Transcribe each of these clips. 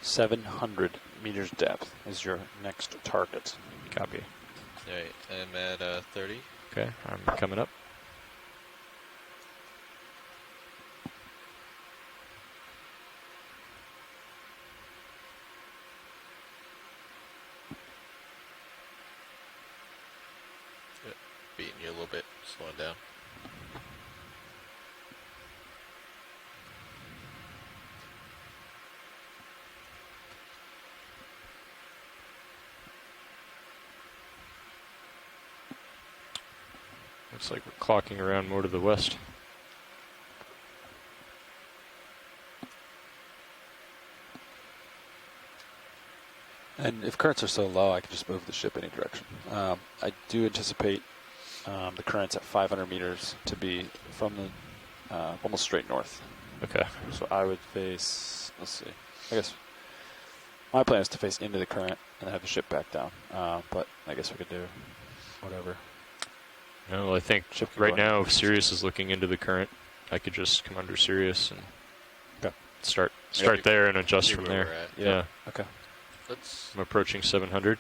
700 meters depth is your next target. Copy. Alright, I'm at 30. Okay, I'm coming up. Beating you a little bit, slowing down. Looks like we're clocking around more to the west. And if currents are so low, I can just move the ship any direction. I do anticipate the currents at 500 meters to be from the almost straight north. Okay. So I would face, let's see, I guess my plan is to face into the current and then have the ship back down. But I guess we could do whatever. No, I think Ship can right go now ahead. Sirius is looking into the current. I could just come under Sirius and Okay. start Yeah, there and adjust see from where there. we're at. Yeah. Okay. Let's. I'm approaching 700.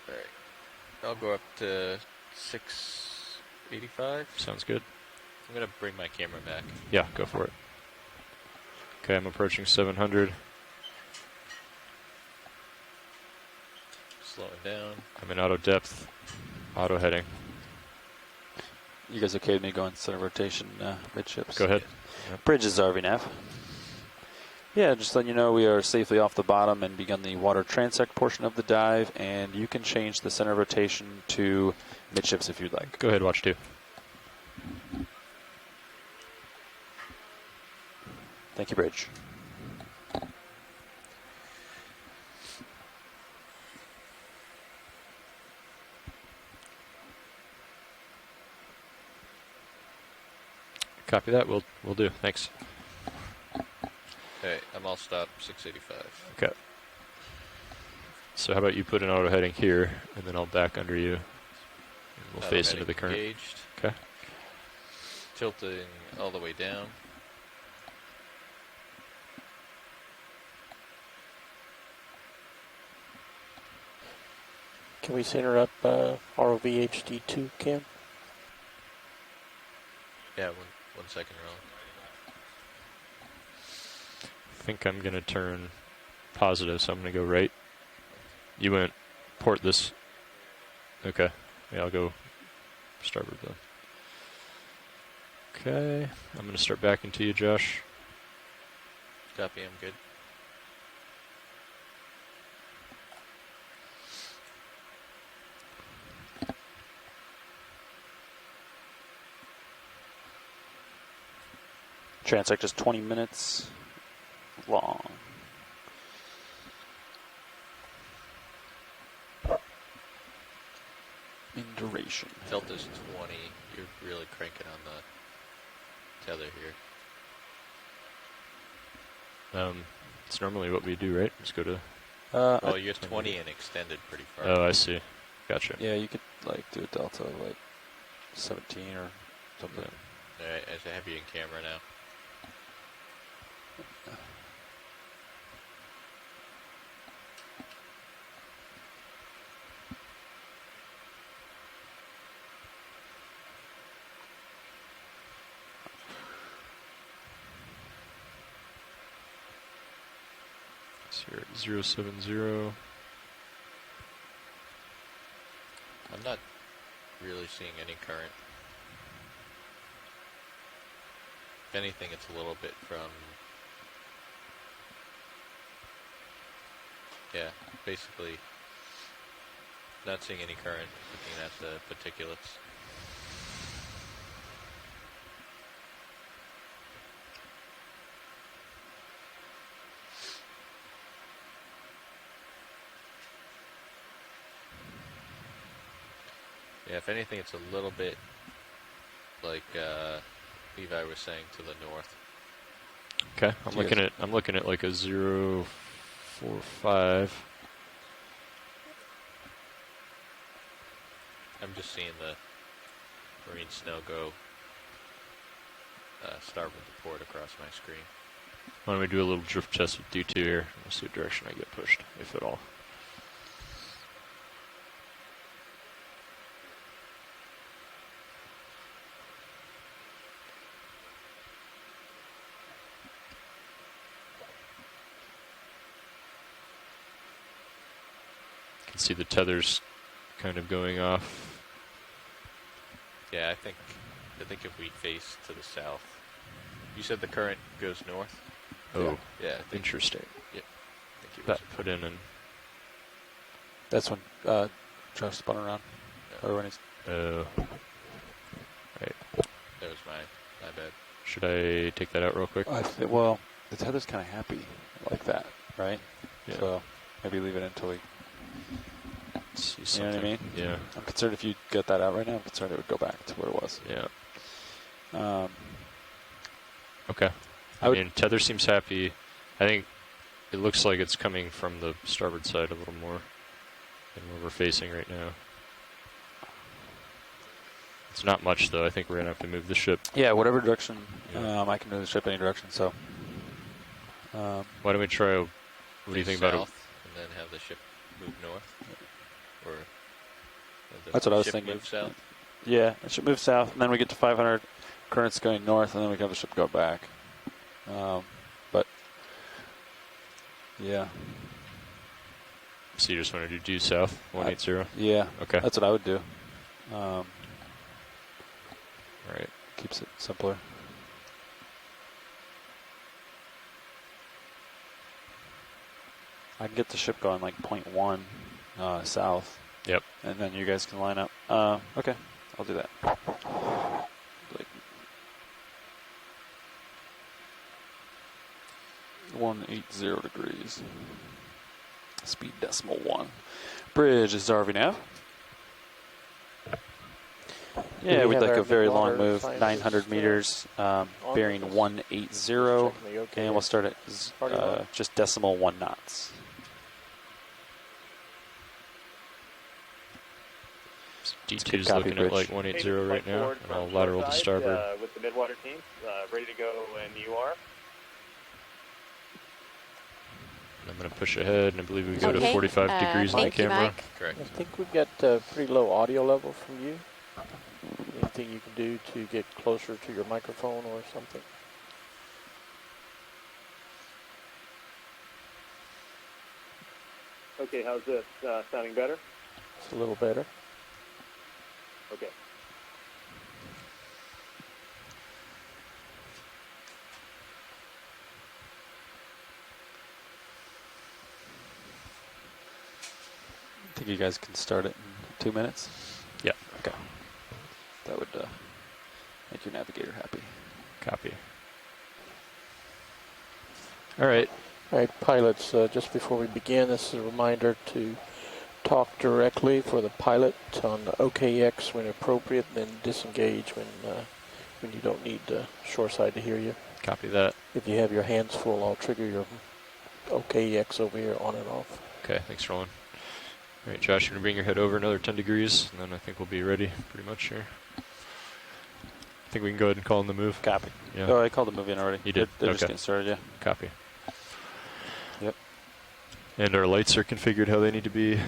Alright. I'll go up to 685. Sounds good. I'm gonna bring my camera back. Yeah, go for it. Okay, I'm approaching 700. Slowing down. I'm in auto depth, auto heading. You guys okay with me going center rotation midships? Go ahead. Bridge is RV nav. Yeah, just letting you know we are safely off the bottom and begun the water transect portion of the dive, and you can change the center rotation to midships if you'd like. Go ahead, watch 2. Thank you, Bridge. Copy that. We'll do. Thanks. Okay, I'm all stopped 685. Okay. So how about you put an auto heading here, and then I'll back under you. And we'll face into the current. Engaged. Okay. Tilting all the way down. Can we center up ROV HD2, Cam? Yeah, one second wrong. I think I'm going to turn positive, so I'm going to go right. You went port this. Okay. Yeah, I'll go starboard then. Okay. I'm going to start backing to you, Josh. Copy, I'm good. Transect is 20 minutes long. In duration. Delta's 20. You're really cranking on the tether here. It's normally what we do, right? Just go to... Well, you're 20 and extended pretty far. Oh, I see. Gotcha. Yeah, you could like do a delta of like 17 or something. Alright, I have you in camera now. Here at 070. I'm not really seeing any current. If anything, it's a little bit from... Yeah, basically not seeing any current, looking at the particulates. Yeah, if anything, it's a little bit like Levi was saying to the north. Okay, I'm looking at like a 045. I'm just seeing the marine snow go starboard to port across my screen. Why don't we do a little drift test with D2 here? We'll see what direction I get pushed, if at all. Can see the tethers kind of going off. Yeah, I think if we face to the south, you said the current goes north. Oh, Yeah, I think, interesting. yeah, I think it was. That put in and That's when Josh spun around. Or when he's right. That was my bad. Should I take that out real quick? well, the tether's kind of happy like that, right? Yeah. So maybe leave it until we. See You something. know what I mean? Yeah. I'm concerned if you get that out right now. I'm concerned it would go back to where it was. Yeah. Um, Okay. I would- mean, tether seems happy. I think it looks like it's coming from the starboard side a little more than where we're facing right now. It's not much, though. I think we're going to have to move the ship. yeah, whatever direction. Yeah. I can move the ship any direction. So. Why don't we try? What do you think about it? South, and then have the ship move north, or have the That's what I was ship thinking. Move south. Yeah, it should move south, and then we get to 500. Current's going north, and then we can have the ship go back. But yeah, So you just want to do due south, 180? yeah, Okay. that's what I would do. All right. Keeps it simpler. I can get the ship going like 0.1 south. Yep. And then you guys can line up. Okay, I'll do that. Like 180 degrees. Speed decimal 1. Bridge is Darby nav. Yeah, we we'd have like our a very long Midwater move, scientists, 900 meters, bearing this? 180, Checking the OK. and we'll start at Party line. just decimal 1 knots. D2's copy, looking Bridge. at like 180 right now, and I'll lateral to starboard. With the Midwater team, ready to go when you are. I'm going to push ahead, and I believe we go to Okay, 45 degrees on the thank you, camera. Mike. Correct. I think we've got a pretty low audio level from you. Anything you can do to get closer to your microphone or something? Okay, how's this? Sounding better? It's a little better. Okay. I think you guys can start it in 2 minutes. Yeah. Okay. That would make your navigator happy. Copy. All right. All right, pilots, just before we begin, this is a reminder to talk directly for the pilot on the OKX when appropriate, then disengage when you don't need the shoreside to hear you. Copy that. If you have your hands full, I'll trigger your OKX over here on and off. Okay, thanks, Roland. All right, Josh, you're going to bring your head over another 10 degrees, and then I think we'll be ready pretty much here. I think we can go ahead and call in the move. Copy. Yeah. Oh, I called the movie in already. You did? They're just Okay. getting started, yeah. Copy. Yep. And our lights are configured how they need to be.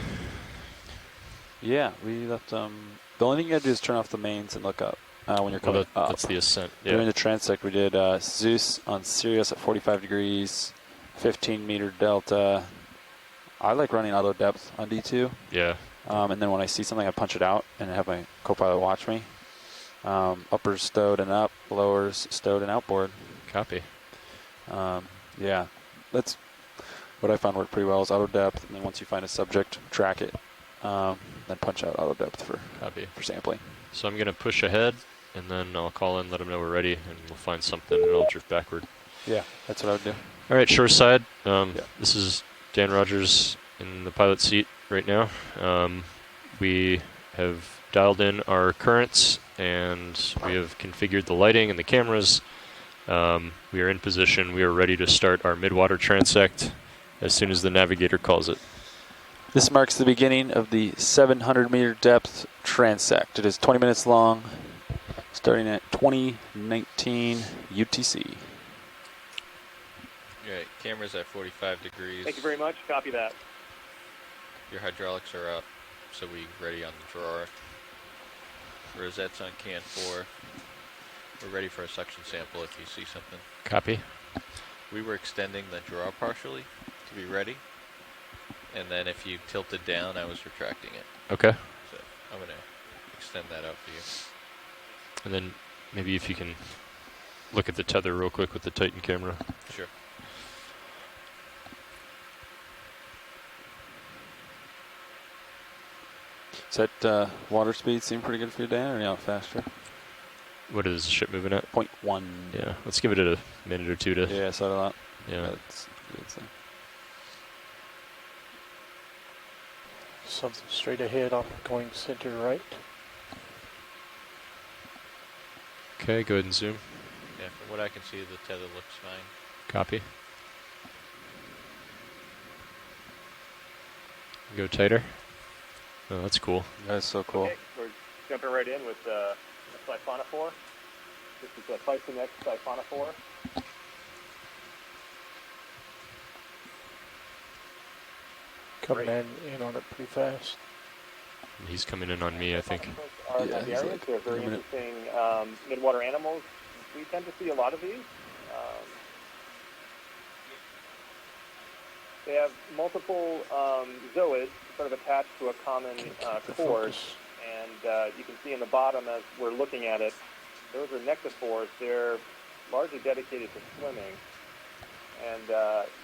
Yeah, we left the only thing you gotta do is turn off the mains and look up when you're coming up. That's the ascent. During Yeah. the transect, we did Zeus on Sirius at 45 degrees, 15 meter delta. I like running auto depth on D2. Yeah. And then when I see something, I punch it out and have my co-pilot watch me. Uppers stowed and up, lowers stowed and outboard. Copy. Yeah, that's what I found worked pretty well is auto depth, and then once you find a subject, track it, then punch out auto depth for Copy. sampling. So I'm going to push ahead, and then I'll call in, let them know we're ready, and we'll find something, and I'll drift backward. Yeah, that's what I would do. All right, shore side. Yeah. This is Dan Rogers in the pilot seat right now. We have dialed in our currents, and we have configured the lighting and the cameras. We are in position. We are ready to start our midwater transect as soon as the navigator calls it. This marks the beginning of the 700 meter depth transect. It is 20 minutes long, starting at 2019 UTC. Right, camera's at 45 degrees. Thank you very much. Copy that. Your hydraulics are up, so we ready on the drawer. Rosette's on can 4. We're ready for a suction sample if you see something. Copy. We were extending the drawer partially to be ready, and then if you tilted down, I was retracting it. Okay. So I'm gonna extend that out for you. And then maybe if you can look at the tether real quick with the Titan camera. Sure. Does that water speed seem pretty good for you, Dan, or are you out faster? What is the ship moving at? 0.1. Yeah, let's give it a minute or two to. Yeah, settle out. Yeah. That's good. So. Something straight ahead on going center right. Okay, go ahead and zoom. Yeah, from what I can see, the tether looks fine. Copy. Go tighter. Oh, that's cool. That's so cool. Okay, we're jumping right in with a siphonophore. This is a Tyson X siphonophore. Coming in on it pretty fast. He's coming in on me, I think. Are Yeah, the he's areas. like They're very coming in. interesting midwater animals. We tend to see a lot of these. They have multiple zooids sort of attached to a common cord. Focus. And you can see in the bottom as we're looking at it, those are nectophores. They're largely dedicated to swimming. And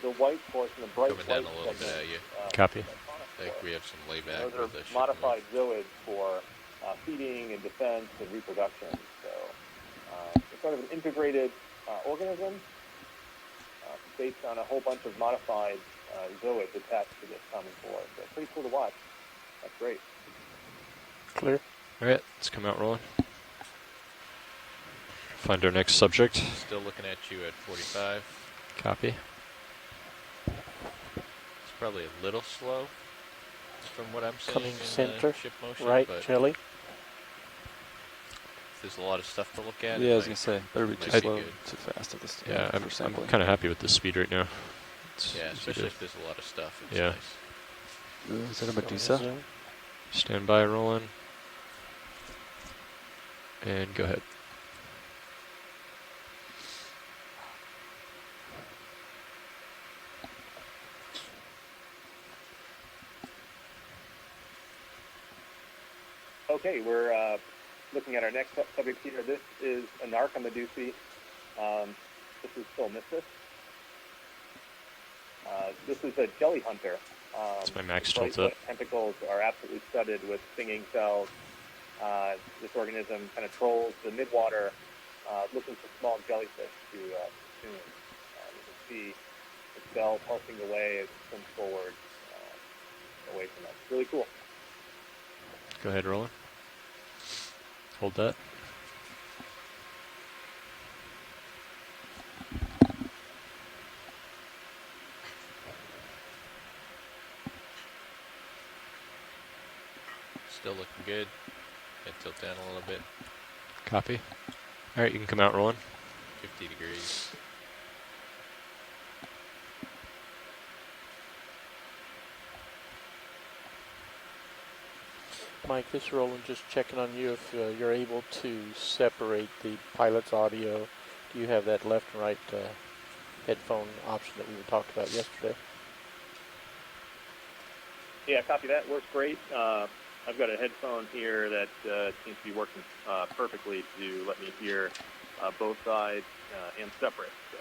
the white portion, the bright Coming down white a little bit segment, at you. Copy. I think we have some layback those with are the ship modified zooids for feeding and defense and reproduction. So it's sort of an integrated organism based on a whole bunch of modified zooids attached to this common core. So pretty cool to watch. That's great. Clear. All right, let's come out rolling. Find our next subject. Still looking at you at 45. Copy. It's probably a little slow from what I'm seeing Coming in center, the ship motion, right, but jelly. there's a lot of stuff to look at. Yeah, I was It going to say, better be might too be slow, good. too fast at this Yeah, for I'm sampling. kind of happy with the speed right now. Yeah, It's especially good. if there's a lot of stuff. It's Yeah. nice. Ooh, is that a Going Medusa? zoom. Stand by, rolling. And go ahead. Okay, we're looking at our next subject here. This is a Narcomedusae. This is Mesa. This is a jelly hunter. That's my max its bright tilt up. white tentacles are absolutely studded with stinging cells. This organism kind of trolls the midwater, looking for small jellyfish to consume. You can see its bell pulsing away as it swims forward away from us. Really cool. Go ahead, rolling. Hold that. Still looking good. And tilt down a little bit. Copy. All right, you can come out rolling. 50 degrees. Mike, this is Roland, just checking on you if you're able to separate the pilot's audio. Do you have that left and right headphone option that we talked about yesterday? Yeah, copy that. Works great. I've got a headphone here that seems to be working perfectly to let me hear both sides and separate. So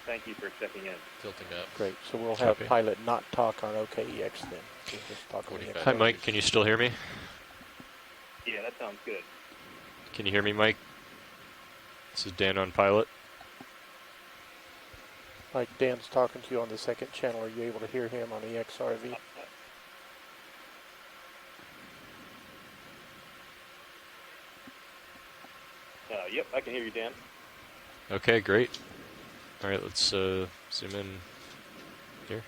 thank you for checking in. Tilting up. Great. So we'll have Copy. pilot not talk on OKEX then. We'll just talk on the 45. Hi, Mike. Can you still hear me? Yeah, that sounds good. Can you hear me, Mike? This is Dan on pilot. Mike, Dan's talking to you on the second channel. Are you able to hear him on the XRV? Yep, I can hear you, Dan. Okay, great. All right, let's zoom in here.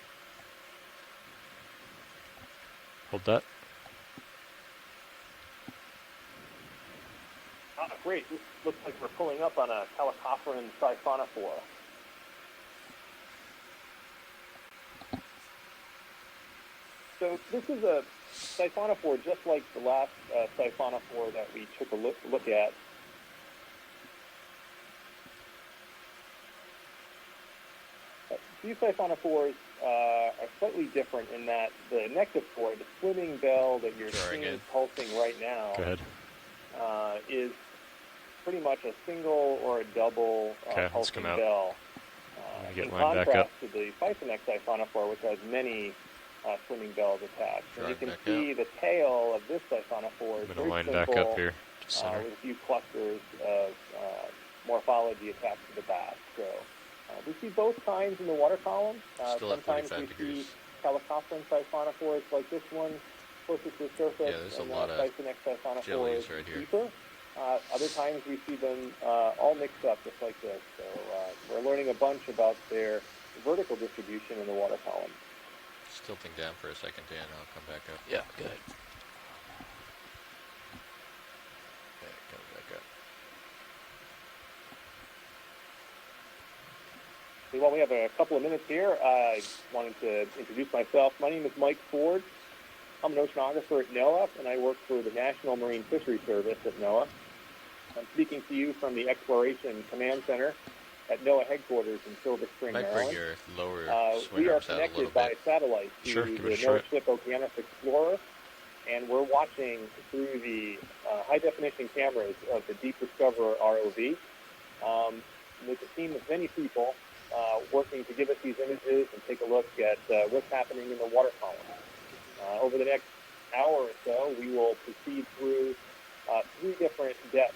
Hold that. Great. Looks like we're pulling up on a Calicophron siphonophore. So this is a siphonophore just like the last siphonophore that we took a look at. These siphonophores are slightly different in that the nectophore, the swimming bell that you're seeing pulsing right now, Go ahead. is pretty much a single or a double pulsing bell. In contrast to the Physonex siphonophore, which has many swimming bells attached. And you can see the tail of this siphonophore is very simple, back up here to center. with a few clusters of morphology attached to the back. So we see both kinds in the water column. Sometimes we see Calicophilin siphonophores like this one closer to the surface. Yeah, there's a lot of jellies right here. Deeper. Other times we see them all mixed up just like this. So we're learning a bunch about their vertical distribution in the water column. Just tilting down for a second, Dan, and I'll come back up. Yeah, go ahead. Okay, coming back up. While we have a couple of minutes here, I wanted to introduce myself. My name is Mike Ford. I'm an oceanographer at NOAA, and I work for the National Marine Fisheries Service at NOAA. I'm speaking to you from the Exploration Command Center at NOAA headquarters in Silver Spring, Might Maryland. bring your lower swing We are arms out a little connected by bit. satellite to Sure, the give it a NOAA shot. ship Okeanos Explorer, and we're watching through the high-definition cameras of the Deep Discoverer ROV. There's a team of many people working to give us these images and take a look at what's happening in the water column. Over the next hour or so, we will proceed through 3 different depths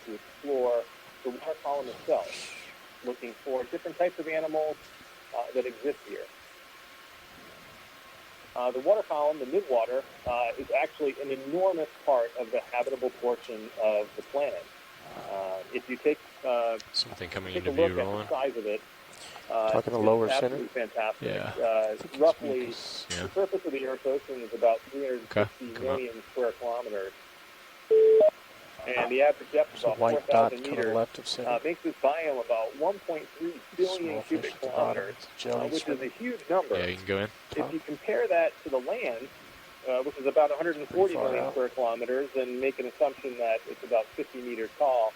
to explore the water column itself, looking for different types of animals that exist here. The water column, the midwater, is actually an enormous part of the habitable portion of the planet. If you take Something coming take into a view, look at Roland. the size of it, Talking the it's lower absolutely center? fantastic. Yeah. Roughly, Yeah. the surface of the Earth's ocean is about 360 come up. million square kilometers. And the average depth There's of a about white dot 4,000 to the meters left of center. makes this biome about 1.3 billion Small fish cubic at the bottom. kilometers, It's a jelly which is a swimming. huge number. Yeah, you can go in. If you compare that to the land, which is about 140 Pretty far million out. square kilometers, and make an assumption that it's about 50 meters tall,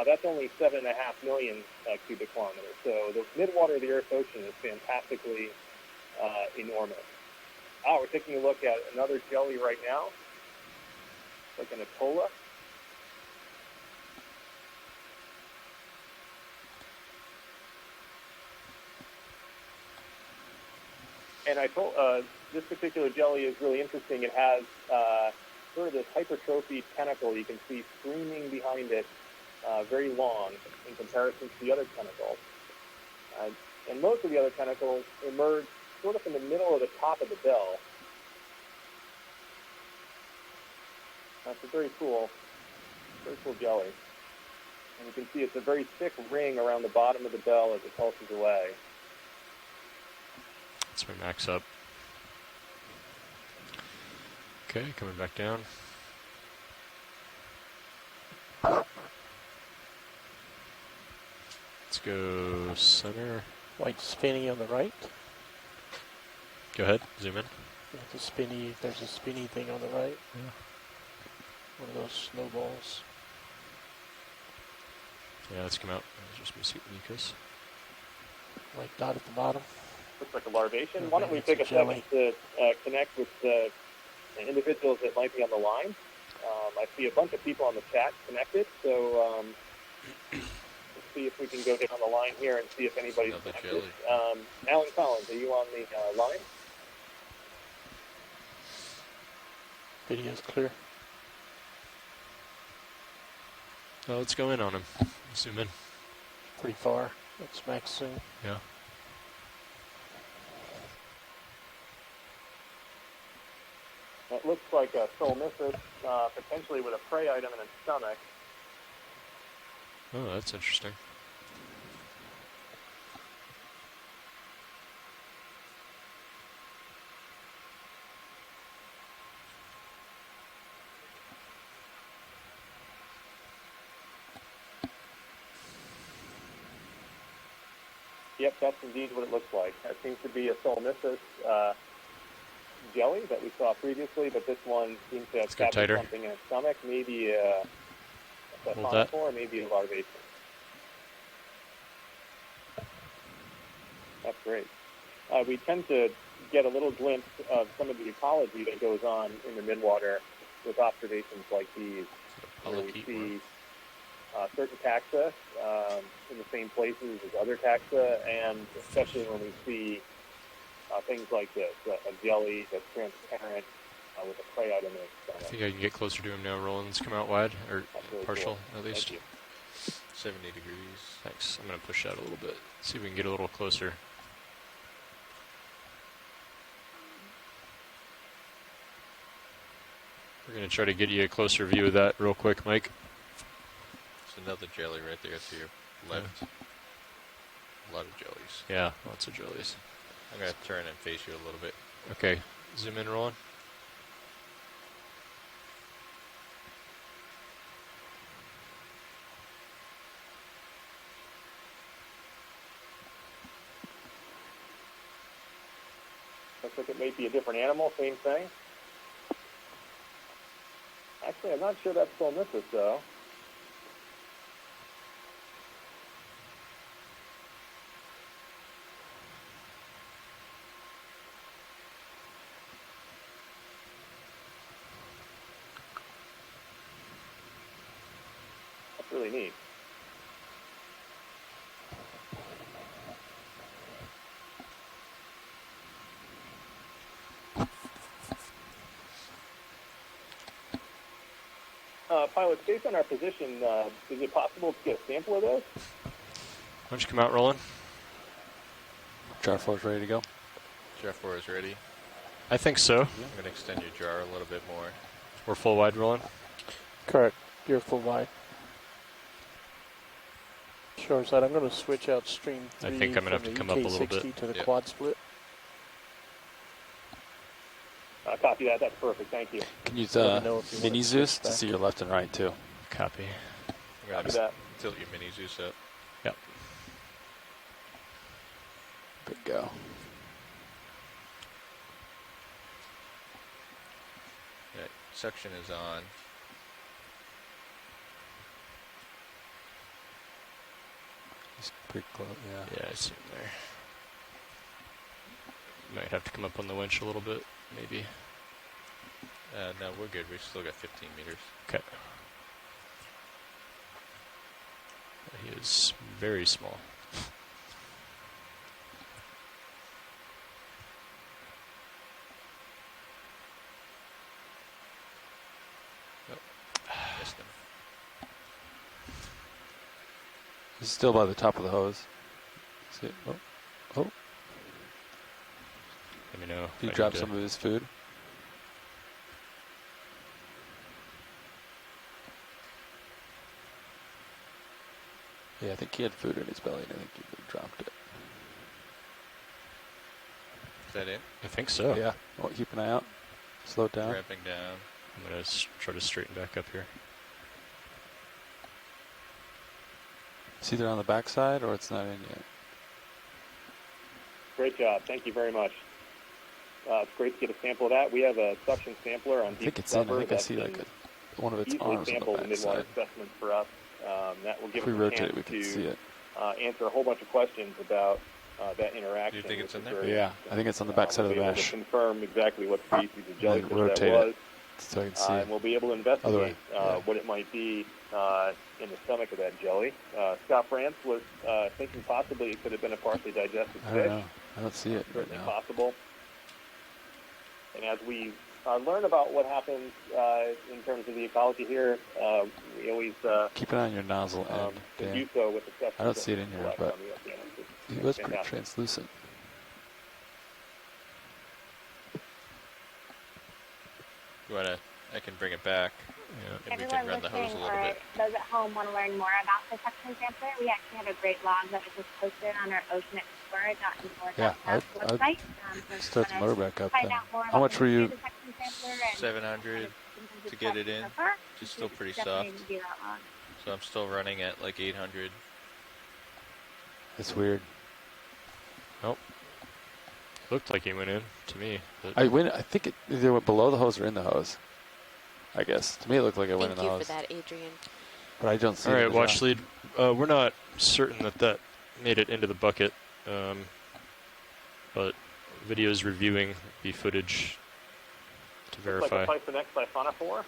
that's only 7.5 million cubic kilometers. So the midwater of the Earth's ocean is fantastically enormous. We're taking a look at another jelly right now, like an atolla. And I told this particular jelly is really interesting. It has sort of this hypertrophied tentacle you can see streaming behind it, very long in comparison to the other tentacles. And most of the other tentacles emerge sort of in the middle of the top of the bell. That's a very cool jelly. And you can see it's a very thick ring around the bottom of the bell as it pulses away. Let's bring max up. Okay, coming back down. Let's go center. White spinny on the right. Go ahead, zoom in. There's a spinny thing on the right. Yeah. One of those snowballs. Yeah, let's come out. Let's just see Lucas. White dot at the bottom. Looks like a larvation. Okay, Why don't we it's take a a second jelly. to connect with the individuals that might be on the line. I see a bunch of people on the chat connected, so let's see if we can go down the line here and see if anybody's Another connected. jelly. Alan Collins, are you on the line? Video's clear. Oh, let's go in on him. Zoom in. Pretty far. That's max zoom. Yeah. It looks like a Solmissus, potentially with a prey item in its stomach. Oh, that's interesting. Yep, that's indeed what it looks like. That seems to be a Solmissus jelly that we saw previously, but this one seems to have Let's go captured tighter. something in its stomach, maybe a Hold that. or maybe a larvation. That's great. We tend to get a little glimpse of some of the ecology that goes on in the midwater with observations like these, where we see certain taxa in the same places as other taxa, and especially when we see things like this, a jelly that's transparent with a prey item in its I stomach. think I can get closer to him now. Roland's come out wide, or That's really partial cool. at least. Thank you. 70 degrees. Thanks. I'm going to push out a little bit. See if we can get a little closer. We're going to try to get you a closer view of that real quick, Mike. There's another jelly right there to your left. A lot of jellies. Yeah, lots of jellies. I'm going to turn and face you a little bit. Okay, zoom in, Roland. Looks like it may be a different animal, same thing. Actually, I'm not sure that's Solnicis, though. That's really neat. Pilots, based on our position, is it possible to get a sample of this? Why don't you come out, Roland? Jar 4's ready to go. Jar 4 is ready. I think so. I'm going to extend your jar a little bit more. We're full wide, Roland. Correct. You're full wide. Sure side. I'm going to switch out stream 3 I think I'm going to have from to the come up a little EK60 bit. to the Yep. quad split. Copy that. That's perfect. Thank you. Can you use Let me know if you want mini to Zeus switch to back. see your left and right too. Copy. I'm going Copy to that. tilt your mini Zeus up. Yep. Big go. Yeah, suction is on. He's pretty close. Yeah. Yeah, I see him there. Might have to come up on the winch a little bit, maybe. No, we're good. We've still got 15 meters. Okay. He is very small. Missed him. He's still by the top of the hose. See? Oh. Let me know if He I need dropped to- some of his food. Yeah, I think he had food in his belly, and I think he dropped it. Is that it? I think so. Yeah. Well, keep an eye out. Slow it down. Ramping down. I'm going to try to straighten back up here. It's either on the backside or it's not in yet. Great job. Thank you very much. It's great to get a sample of that. We have a suction sampler on I think deep it's in. I cover think I that see can like one of its easily arms on sample the the midwater backside. specimens for us. That will give If we us a rotate chance it, we can see to it. answer a whole bunch of questions about that interaction. Do you think it's which in is there? very Yeah, I think it's on the backside of the we'll be able mesh. to confirm exactly what species of And jellyfish that rotate was. it so I can see. And we'll be able to investigate Other way, yeah. what it might be in the stomach of that jelly. Scott France was thinking possibly it could have been a partially digested I fish. don't know. I don't see it right Certainly now. possible. And as we learn about what happens in terms of the ecology here, we always Keep an eye on your nozzle end, can Dan. do so with the specimens I don't see it that in we here, collect but on the Okeanos. He It's was pretty fantastic. translucent. You want to? I can bring it back, Yeah. and we can run the hose a little bit. Those at home want to learn more about the suction sampler, we actually have a great log that was just posted on our oceanexplorer.info.gov Yeah, I'd website. So if Start the you motor wanna back up find then. out more How about much the were history you? of the suction sampler and 700 to get it in. so far, Just still pretty definitely soft. do that log. So I'm still running at like 800. It's weird. Nope. Looked like he went in to me. But I think it either went below the hose or in the hose. I guess. To me, it looked like it went in Thank the you hose. for that, Adrian. But I don't see all it. right, in the watch shot. lead. We're not certain that made it into the bucket, but video's reviewing the footage to verify. Looks like a Python X siphonophore.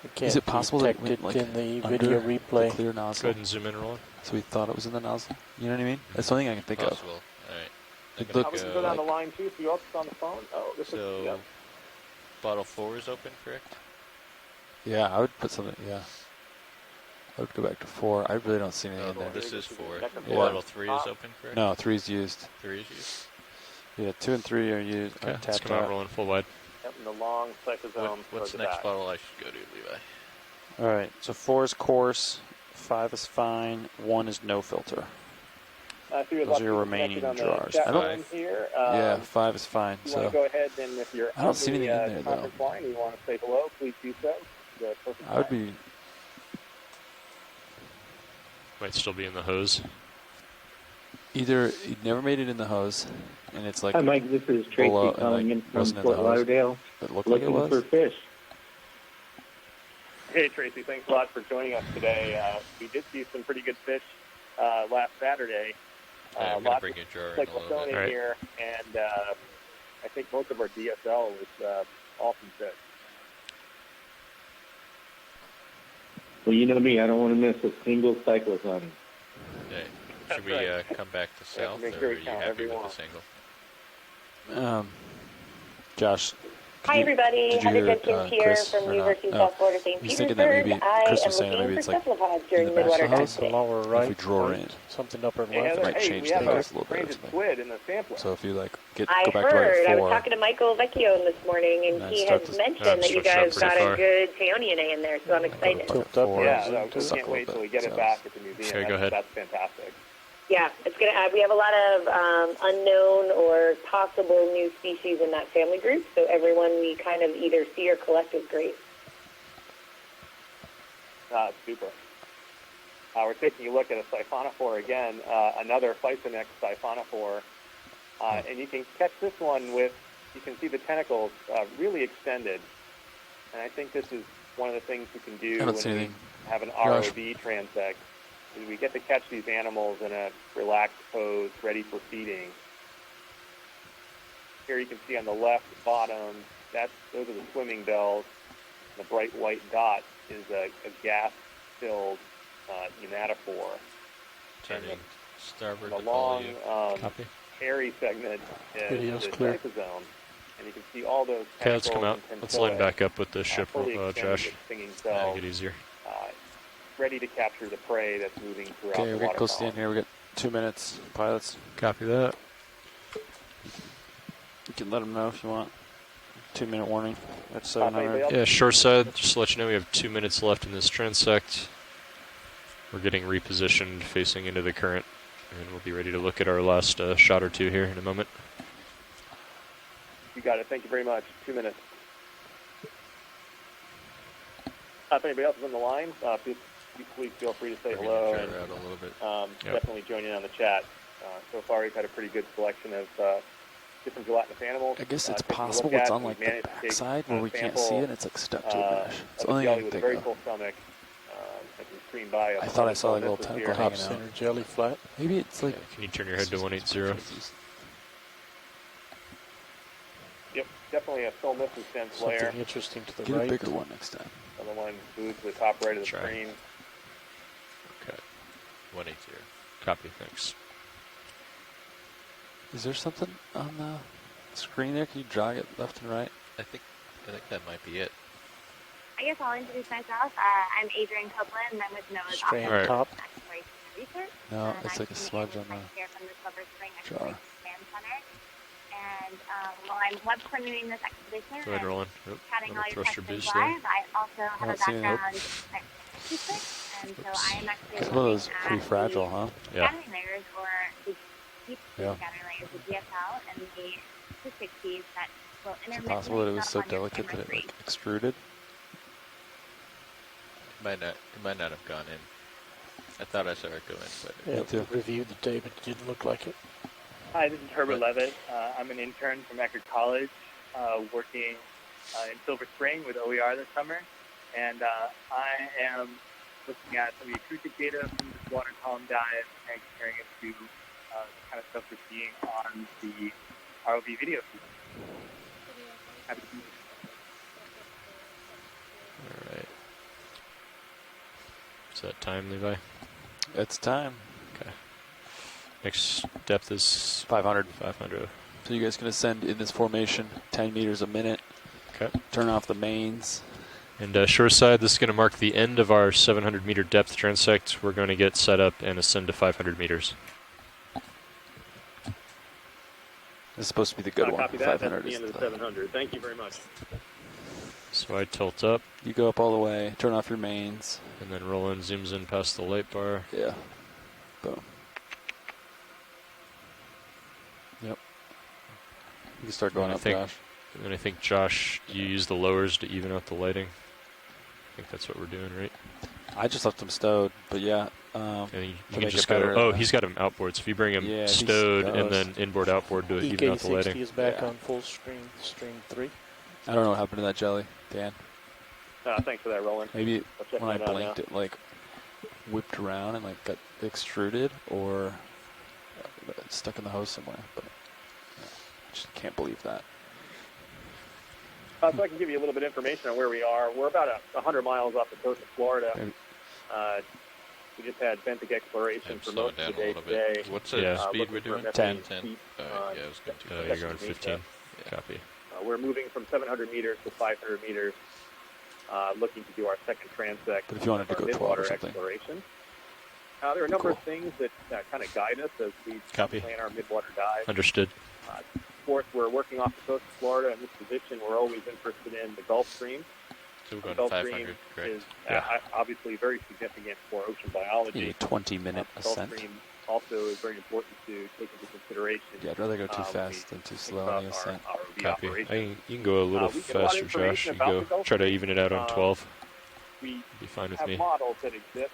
We can't Is it possible that it detect went, it like, in the under video the replay? clear Go nozzle? ahead and zoom in, Roland. So we thought it was in the nozzle. You know what I mean? That's the only thing I can think of. Possible. All right. It I'm gonna looked We can go, go down the line too. So you else on the phone. Oh, this so is yeah. bottle 4 is open, correct? Yeah, I would put something. Yeah, I would go back to 4. I really don't see anything in there. This is 4. Second Yeah. Bottle 3 is open, correct? No, 3's used. 3 is used. Yeah, 2 and 3 are used. Okay, let's tapped come out out. rolling full wide. Yep, in the long cyclozone. What's the towards next back. bottle I should go to, Levi? All right, so 4 is coarse, 5 is fine, 1 is no filter. So you have Those are your lots of remaining connected on the drawers. chat I don't- room here. Yeah, 5 is fine. You want to So go ahead and if you're I don't on see the anything in there, though. conference line and you want to say hello, please do so. The perfect I would time. be. Might still be in the hose. Either he never made it in the hose, and it's like Hi, Mike. This is Tracy below- and, calling like, in from wasn't in the Fort hose. Lauderdale, it looked like it looking for was. fish. Hey Tracy, thanks a lot for joining us today. We did see some pretty good fish last Saturday. I'm going to Lots bring of your drawer in a little cyclozone bit. in Alright. here, and I think most of our DSL was awesome fish. Well, you know me. I don't want to miss a single cyclozone. Okay. That's Should we right. come back to Yeah, south, make or sure are we you count happy every with one. the single? Josh. Hi, everybody. Did you Heather hear, Judkins here Chris, from or University of not? South Florida, St. He's thinking that Petersburg. maybe I Chris am was saying that maybe looking it's for like cephalopods in during the back of Midwater the time hose. The today. lower If right, we draw right, in, something upper Hey, left. Heather, might hey, change we the have a hose a little bit or branded something. squid in the sampler. So if you like I go back to heard. right I at was 4, talking to Michael Vecchio this morning, And and then he start has to- mentioned that you stretch out guys pretty got far. a good peonia in there, so I'm excited. Tilt up, Four. Yeah, zoom we suck can't a wait little till we bit, get it so- back at the museum. Okay, go ahead. That's fantastic. Yeah, it's gonna. We have a lot of unknown or possible new species in that family group, so everyone we kind of either see or collect is great. Super. We're taking a look at a siphonophore again, another Physonex siphonophore, and you can catch this one with, you can see the tentacles really extended, and I think this is one of the things you can do I don't when see we anything. have an Josh. ROV transect, is we get to catch these animals in a relaxed pose, ready for feeding. Here you can see on the left bottom, those are the swimming bells. The bright white dot is a gas-filled eumatophore. Turning starboard The to follow long, you. Copy. hairy segment is Video's the clear. cyclozone. And you can see all those Okay, let's come tentacles out. and Let's line tentacles, back up with the ship, fully extended Josh. with stinging Make cells, it easier. ready to capture the prey that's moving throughout Okay, the we're getting water close to the column. end here. We got 2 minutes, pilots. Copy that. You can let them know if you want. 2-minute warning at Anybody 700. else? Yeah, shoreside, just to let you know we have 2 minutes left in this transect. We're getting repositioned facing into the current, and we'll be ready to look at our last shot or two here in a moment. You got it. Thank you very much. 2 minutes. If anybody else is on the line, please feel free to say Bring hello. your And, drawer out a little bit. Yep. Definitely join in on the chat. So far, we've had a pretty good selection of different gelatinous animals. I guess it's taking a possible look it's at. on We've like the managed to take backside where a we can't sample, see it and it's like stuck to a mesh. It's the of a only jelly thing I with can a very think full of. stomach. As we stream by us. I thought I saw like a little This is tentacle here. hanging Top out. center jelly flat. Maybe it's like. Can you turn your head to 180? Yep, definitely a soul missing sense layer. Something interesting to the Get a right. bigger one next time. Another one moves to the top right of the Try. screen. Okay. 180. Copy, thanks. Is there something on the screen there? Can you jog it left and right? I think that might be it. I guess I'll introduce myself. I'm Adrian Copeland, and I'm with NOAA's Strand Office Alright. top. of Exploration and Research. No, And it's I'm like a coming smudge in on with my the chair from the Silver Spring jar. Exploration Command Center. And while I'm web coordinating this expedition Go ahead, and Roland. Oop, chatting all little your thruster questions boost there. live, I also have a not seeing it. background in acoustics, and so I am actually Some of those looking pretty at fragile, the huh? Yeah. scattering layers, or the deep Yeah. scattering layers, the DSL, and the acoustic feeds that will Is it intermittently possible that it was show so up on your delicate that camera it screen. like extruded? It might not have gone in. I thought I saw it go in, but Yeah, Me too. reviewed the tape. It didn't look like it. Hi, this is Herbert Levitt. I'm an intern from Eckerd College, working in Silver Spring with OER this summer, and I am looking at some of the acoustic data from this water column dive and comparing it to the kind of stuff we're seeing on the ROV video feed. Happy to be here. All right. Is that time, Levi? It's time. Okay. Next depth is 500. 500. So you guys can ascend in this formation 10 meters a minute. Okay. Turn off the mains. And shoreside, this is going to mark the end of our 700 meter depth transect. We're going to get set up and ascend to 500 meters. This is supposed to be the good one. Copy that. 500 That's the is end of the 700. Thank you very much. So I tilt up. You go up all the way, turn off your mains. And then Roland zooms in past the light bar. Yeah. Boom. Yep. You can start going up, Josh. And then I think, Josh, you use the lowers to even out the lighting. I think that's what we're doing, right? I just left him stowed, but yeah. And you to can just go, oh, he's got him outboard. So if you bring him stowed and then inboard, outboard to even out the lighting. EK60 is back on full stream 3. I don't know what happened to that jelly, Dan. Thanks for that, Roland. Maybe I'll check when I that out blinked, now. it like whipped around and like got extruded, or stuck in the hose somewhere. But I just can't believe that. So I can give you a little bit of information on where we are. We're about 100 miles off the coast of Florida. We just had benthic exploration for most of the day today. What's the speed we're doing? 10. 10. Seep, Yeah, I was going too You're fast. going 15. Copy. We're moving from 700 meters to 500 meters, looking to do our second transect. But if you wanted to our go 12 or Midwater something. exploration. There are a number of things that kind of guide us as we Copy. plan our Midwater dive. Understood. Of course, we're working off the coast of Florida. In this position, we're always interested in the Gulf Stream. So we're The going Gulf to Stream 500, correct? is obviously very significant for ocean biology. You need a 20-minute The Gulf ascent. Stream also is very important to take into consideration. Yeah, I'd rather go too when fast we than too think slow about on the ascent. our ROV Copy. operation. You can go a little we get a lot of faster, Josh. information You about go the Gulf try to Stream. even it out on 12. We Be fine with have me. models that exist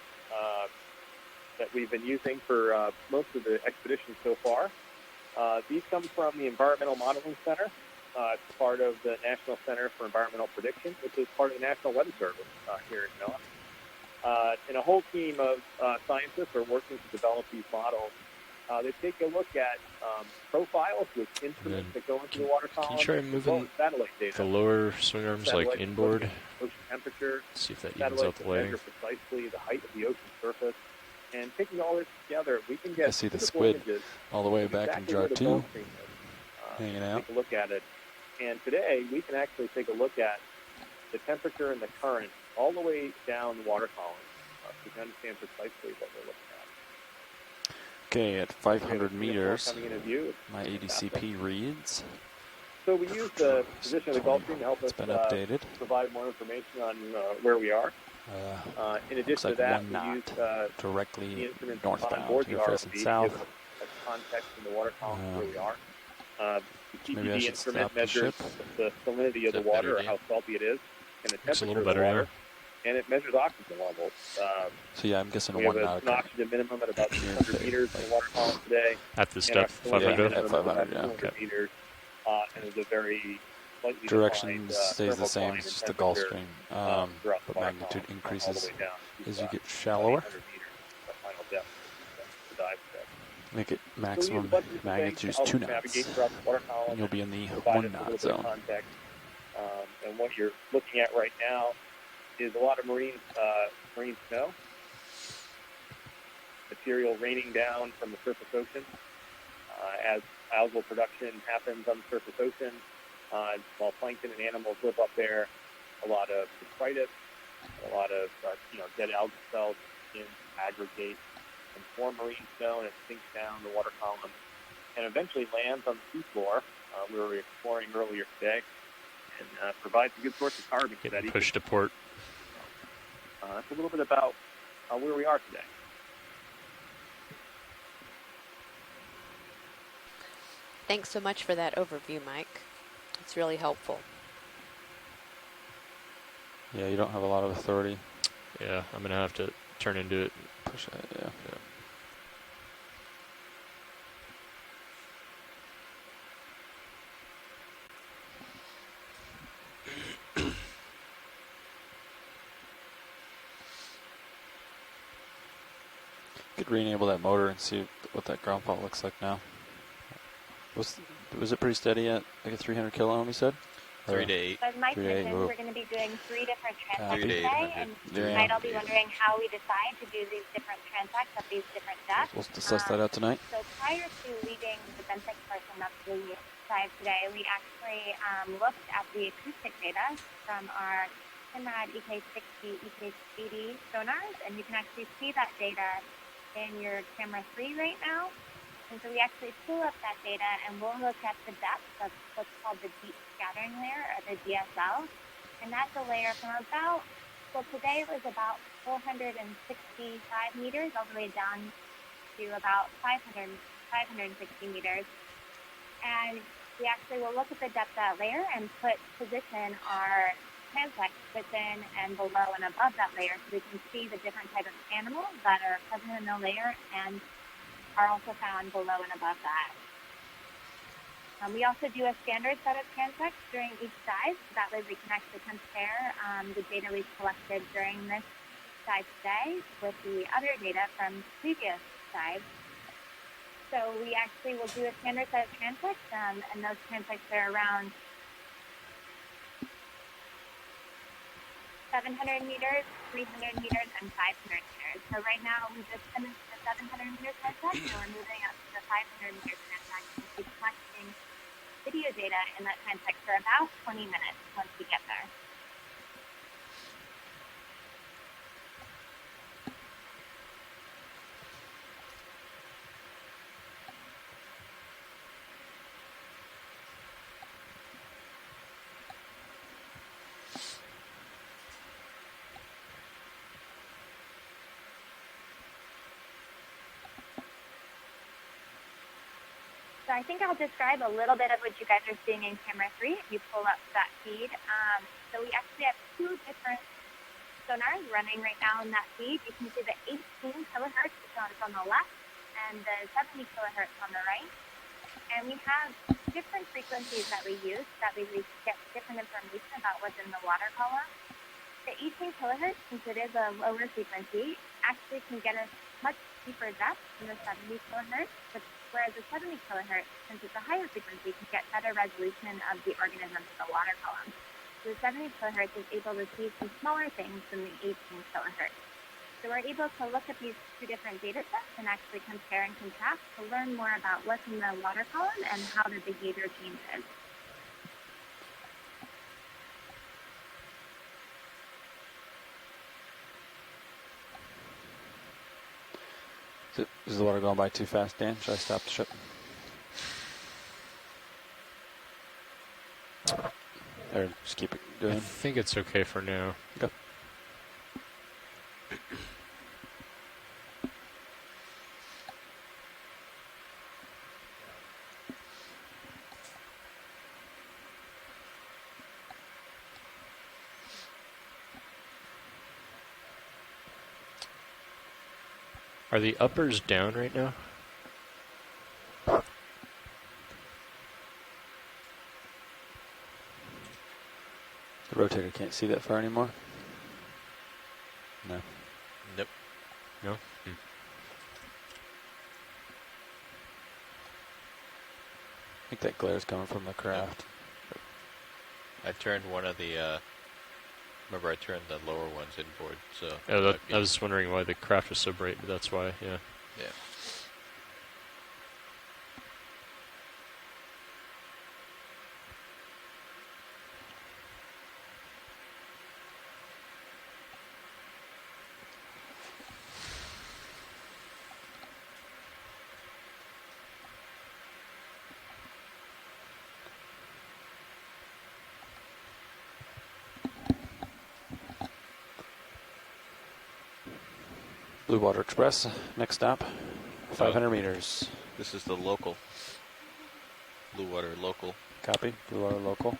that we've been using for most of the expeditions so far. These come from the Environmental Modeling Center. It's part of the National Center for Environmental Prediction, which is part of the National Weather Service here in NOAA. And a whole team of scientists are working to develop these models. They take a look at profiles with instruments that go into the water column. Can you try moving satellite data? the lower swing arms like Satellites inboard? looking at ocean temperature. See if that evens out Satellites the that lighting. measure precisely the height of the ocean surface. And taking all this together, we can get I see the beautiful squid images all the way of back in exactly jar where the 2, Gulf Stream is. hanging out. Take a look at it. And today, we can actually take a look at the temperature and the current all the way down the water column. So we can understand precisely what we're looking at. Okay, at 500 We have meters, coming into view. my ADCP reads. So we use the position of the Gulf Stream to help us It's been updated. provide more information on where we are. In addition looks to like that, 1 we knot use the directly instruments on northbound. board the You're facing ROV to south. give us a context in the water column where we are. The Maybe I TPD should instrument stop the measures ship. the salinity of the Is that water, better, or how salty it is, and the Looks a temperature little of the better water, here. and it measures oxygen levels. So yeah, I'm guessing We 1 have knot. an oxygen minimum at about 600 meters in the water column today. At this and our depth, salinity 500? Yeah, minimum at 500, is yeah. about 200 meters, and is a very slightly Direction defined, stays the same, thermocline it's and just the Gulf temperature, Stream. throughout the But water magnitude column, increases all the way down to, as you get 800 shallower. meters, the final depth of the dive depth. Make it So we use a maximum bunch of different magnitude things to help 2 us navigate knots. throughout the water column And you'll be in the provide 1 us a knot little bit of zone. context. And what you're looking at right now is a lot of marine snow, material raining down from the surface ocean. As algal production happens on the surface ocean, while plankton and animals live up there, a lot of detritus, a lot of dead algal cells in aggregate and form marine snow, and it sinks down the water column and eventually lands on the seafloor, where we were exploring earlier today, and provides a good source of carbon for that Getting pushed to ecosystem. port. That's a little bit about where we are today. Thanks so much for that overview, Mike. It's really helpful. Yeah, you don't have a lot of authority. Yeah, I'm going to have to turn into it. Push it, yeah. Could re-enable that motor and see what that ground fault looks like now. Was it pretty steady at like a 300 kilo ohm, you said? 3 to 8. As Mike 3 to 8, mentioned, whoa. we're going to be doing 3 different Copy. transects 3 to today, 800. and Yeah. you might all be wondering how we decide to do these different transects at these different depths. We'll discuss that out tonight. So prior to leaving the benthic portion of the dive today, we actually looked at the acoustic data from our Simrad EK60, EK80 sonars, and you can actually see that data in your camera 3 right now. And so we actually pull up that data and we'll look at the depth of what's called the deep scattering layer, or the DSL. And that's a layer from about, well, today it was about 465 meters all the way down to about 560 meters. And we actually will look at the depth of that layer and position our transects within and below and above that layer so we can see the different type of animals that are present in the layer and are also found below and above that. We also do a standard set of transects during each dive, so that way we can actually compare the data we've collected during this dive today with the other data from previous dives. So we actually will do a standard set of transects, and those transects are around 700 meters, 300 meters, and 500 meters. So right now we just finished the 700 meter transect, so we're moving up to the 500 meter transect and we'll be collecting video data in that transect for about 20 minutes once we get there. So I think I'll describe a little bit of what you guys are seeing in camera 3 if you pull up that feed. So we actually have 2 different sonars running right now in that feed. You can see the 18 kilohertz on the left and the 70 kilohertz on the right. And we have different frequencies that we use that we get different information about what's in the water column. The 18 kilohertz, since it is a lower frequency, actually can get us much deeper depth than the 70 kilohertz, whereas the 70 kilohertz, since it's a higher frequency, can get better resolution of the organisms in the water column. So the 70 kilohertz is able to see some smaller things than the 18 kilohertz. So we're able to look at these 2 different data sets and actually compare and contrast to learn more about what's in the water column and how the behavior changes. Is the water going by too fast, Dan? Should I stop the ship? Or just keep it I doing? think it's okay for now. Okay. Are the uppers down right now? The rotator can't see that far anymore? No. Nope. No? I think that glare is coming from the craft. I turned one of the, remember I turned the lower ones inboard, so. Oh, I was wondering why the craft was so bright, but that's why, yeah. Yeah. Blue Water Express, next stop, 500 meters. This is the local. Blue Water local. Copy, Blue Water local.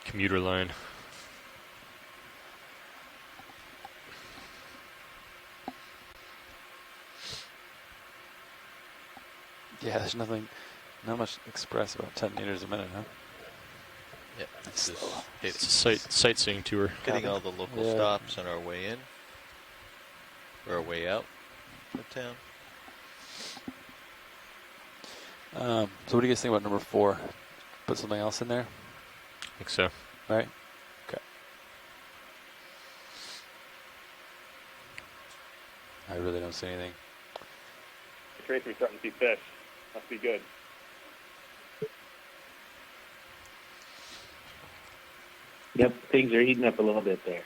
Commuter line. Yeah, there's not much express about 10 meters a minute, huh? Yeah, this is It's a sightseeing tour. hitting all the local stops on our way in or our way out of town. So what do you guys think about number 4? Put something else in there, I think so. right? Okay. I really don't see anything. Tracy's starting to see fish. Must be good. Yep, things are heating up a little bit there.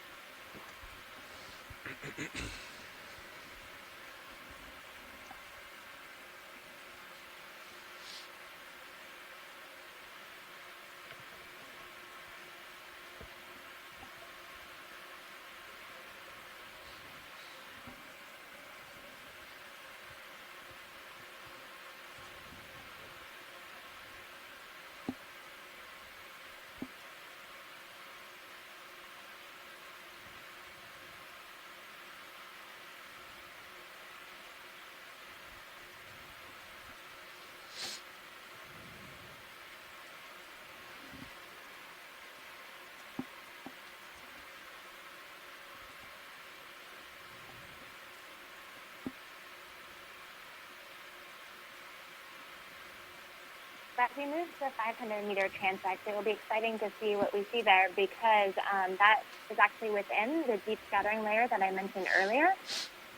As we move to the 500-meter transect, it will be exciting to see what we see there because that is actually within the deep scattering layer that I mentioned earlier.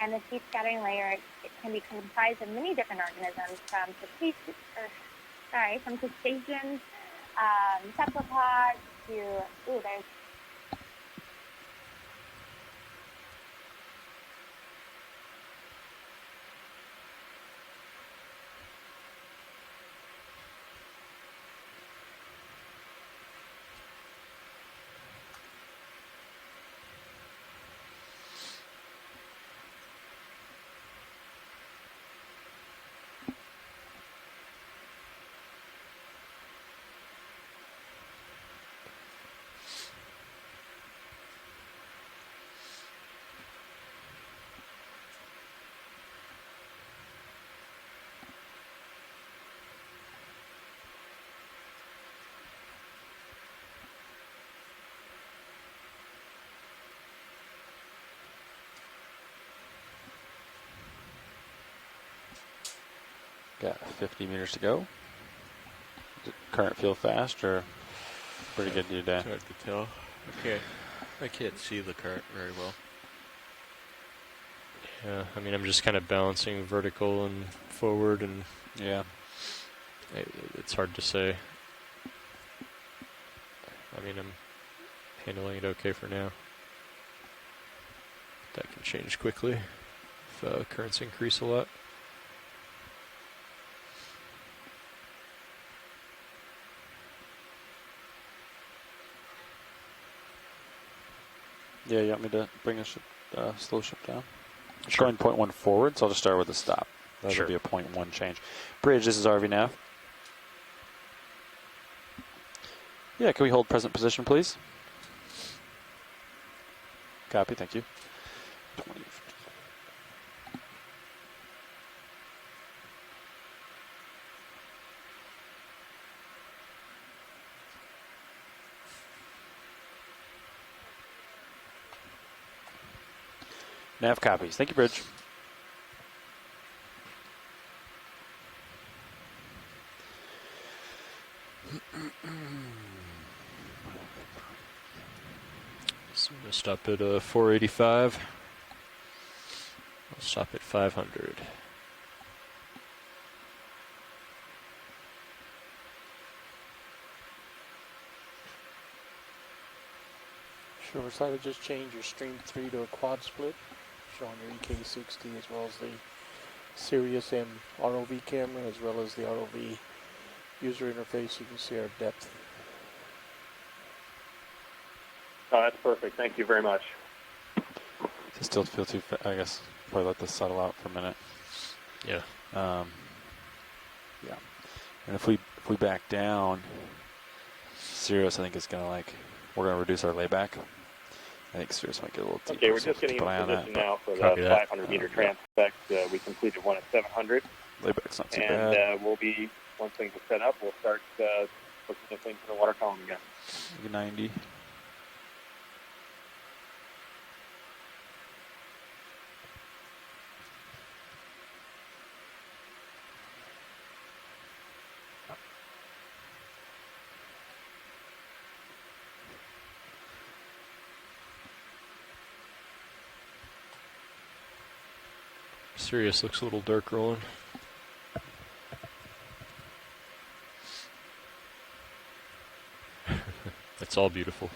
And this deep scattering layer, it can be comprised of many different organisms, from crustaceans, cephalopods to there's Got 50 meters to go. Does the current feel fast or pretty good today? It's hard to tell. Okay. I can't see the current very well. Yeah, I mean, I'm just kind of balancing vertical and forward, and Yeah. it's hard to say. I mean, I'm handling it okay for now. That can change quickly if currents increase a lot. Yeah, you want me to bring a slow ship down? It's Sure. going 0.1 forward, so I'll just start with a stop. That'll Sure. be a 0.1 change. Bridge, this is RV nav. Yeah, can we hold present position, please? Copy, thank you. 20. Nav copies. Thank you, Bridge. So I'm going to stop at 485. I'll stop at 500. Sure, decided to just change your Stream 3 to a quad split, showing your EK60 as well as the Sirius M ROV camera as well as the ROV user interface. You can see our depth. Oh, that's perfect. Thank you very much. Does it still feel too fast? I guess probably let this settle out for a minute. Yeah. Yeah. And if we back down, Sirius I think is gonna we're gonna reduce our layback. I think Sirius might get a little deeper. Okay, we're so just getting keep an eye in on position that, now for the Copy that. 500-meter transect. We completed one at 700. but layback's not too And bad. we'll be, once things are set up, we'll start looking at things in the water column again. Like 90. Sirius looks a little dark rolling. It's all beautiful.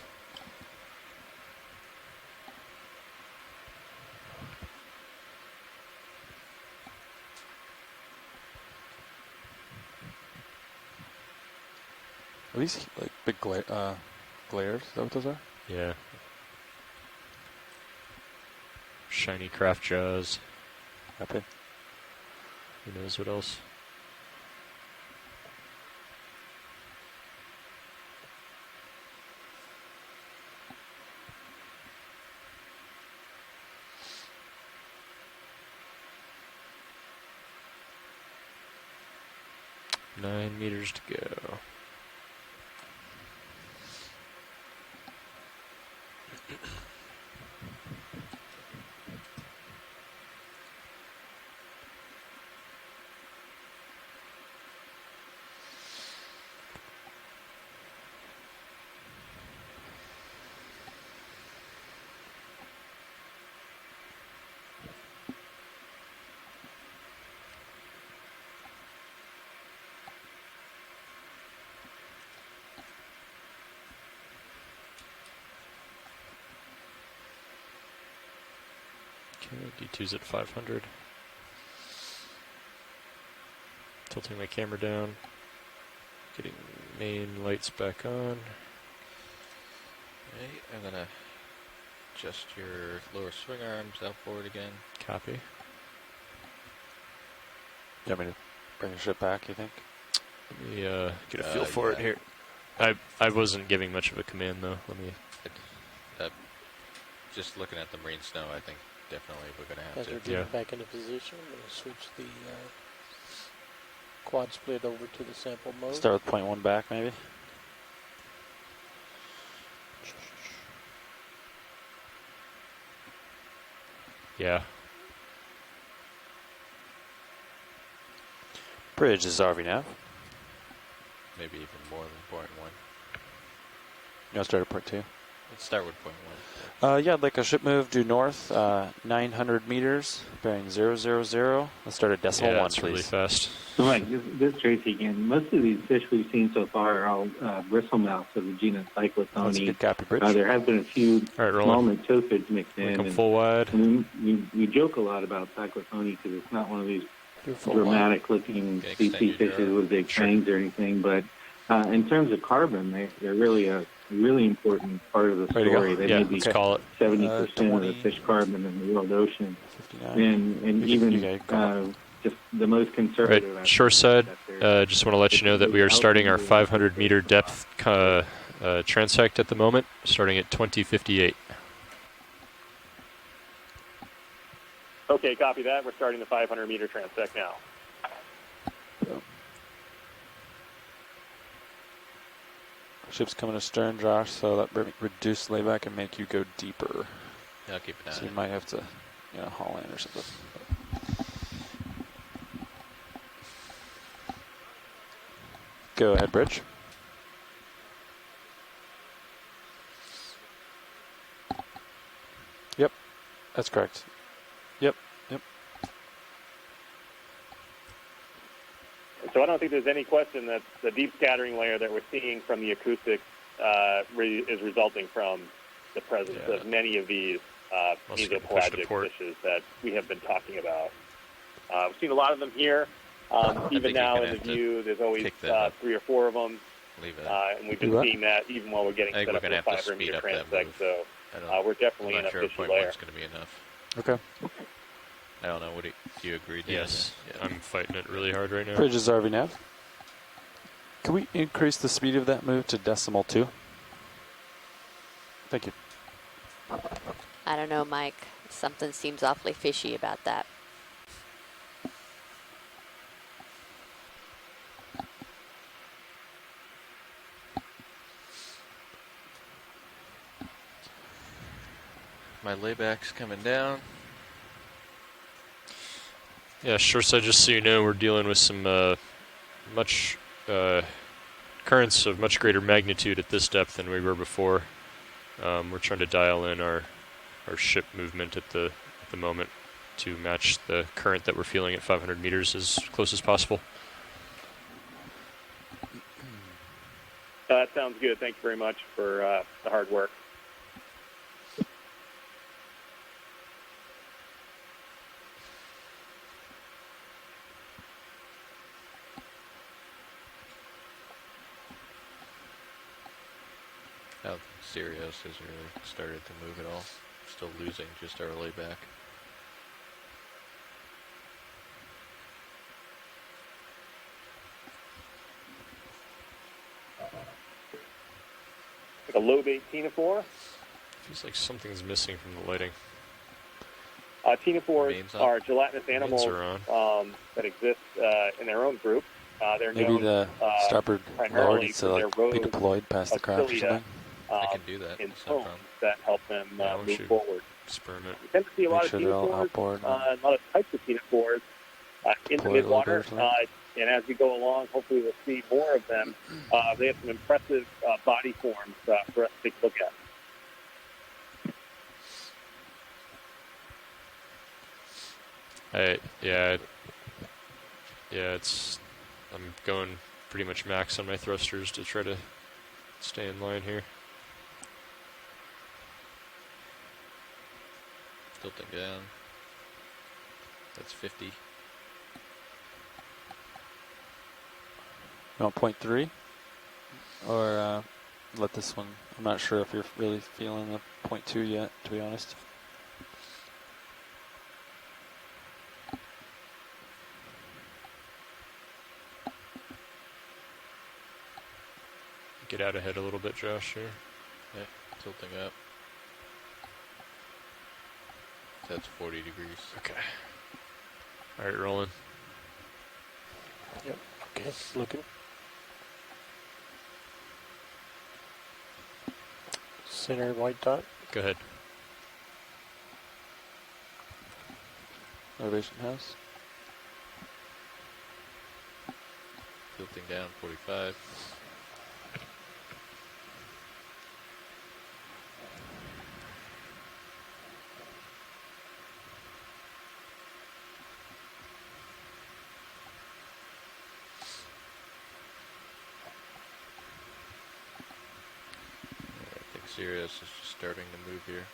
Are these like big glares? Is that what those are? Yeah. Shiny craft jaws. Happy. Who knows what else? Nine meters to go. Okay, D2's at 500. Tilting my camera down. Getting main lights back on. Okay, I'm gonna adjust your lower swing arms out forward again. Copy. You want me to bring your ship back, you think? Let me get a feel for it here. I wasn't giving much of a command though. Let me. Just looking at the marine snow, I think definitely we're gonna have As we're to. getting back into position, I'm going to switch the quad split over to the sample mode. Start with 0.1 back, maybe? Yeah. Bridge is RV nav. Maybe even more than 0.1. You want to start at 0.2? Let's start with 0.1. Yeah, I'd like a ship move due north, 900 meters, bearing 000. Let's start at decimal Yeah, one, it's please. really fast. So, Mike, this is Tracy again. Most of these fish we've seen so far are all bristlemouths of the genus That's a Cyclothone. good copy, Bridge. There have been a few All right, rolling. small toadfish mixed in. Come full wide. And we joke a lot about Cyclothone because it's not one of these dramatic-looking Okay, CC extend your fishes jaw. with big fangs or anything. But in terms of carbon, they're really a really important part of the Ready to go? story. They Yeah, may be let's call it. 70% of the 20. fish carbon in the world ocean. 59. And You even can go. just the most Right, conservative. shoreside. that they're- Just want to let you know that we are starting our 500 meter depth transect at the moment, starting at 2058. Okay, copy that. We're starting the 500 meter transect now. Ship's coming astern, Josh, so that reduce layback and make you go deeper. I'll keep an eye So on you it. might have to, haul in or something. Go ahead, Bridge. Yep, that's correct. Yep. So I don't think there's any question that the deep scattering layer that we're seeing from the acoustics is resulting from the presence of many of these Also getting pushed to mesopelagic port. fishes that we have been talking about. We've seen a lot of them here. Even think now you're in the gonna have to view, there's always pick that up. 3 or 4 of them. Leave it. And we've been Do what? seeing that even while we're getting I think set we're up for gonna the have to 500 speed meter up that transect. move. So I don't, we're definitely I'm in not a sure if fishy 0.1 layer. is going to be enough. Okay. I don't know. Do you agree, Dan? Yes, Yeah. I'm fighting it really hard right now. Bridge is RV nav. Can we increase the speed of that move to decimal 2? Thank you. I don't know, Mike. Something seems awfully fishy about that. My layback's coming down. Yeah, shoreside, just so you know, we're dealing with some much currents of much greater magnitude at this depth than we were before. We're trying to dial in our ship movement at the moment to match the current that we're feeling at 500 meters as close as possible. That sounds good. Thank you very much for the hard work. I don't think Sirius has really started to move at all. Still losing just our layback. A low bait Tina-4. Feels like something's missing from the lighting. Tina-4s are gelatinous animals that exist in their own group. They're Maybe known, the starboard lower primarily needs for to their like, be rows deployed past the craft or cilia, something. I can do that. in That's no tones problem. that help them move forward. Experiment. We tend to see a lot Make of sure they're all Tina-4s, outboard. a lot of types of Tina-4s in the Deploy a little bit or Midwater. something. And as we go along, hopefully we'll see more of them. They have some impressive body forms for us to take a look at. Yeah, I'm going pretty much max on my thrusters to try to stay in line here. Tilting down. That's 50. You want 0.3? Or let this one, I'm not sure if you're really feeling the 0.2 yet, to be honest. Get out ahead a little bit, Josh, here. Yeah, tilting up. That's 40 degrees. Okay. All right, rolling. Yep. Okay. Looking. Center white dot. Go ahead. Elevation house. Tilting down 45. I think Sirius is just starting to move here.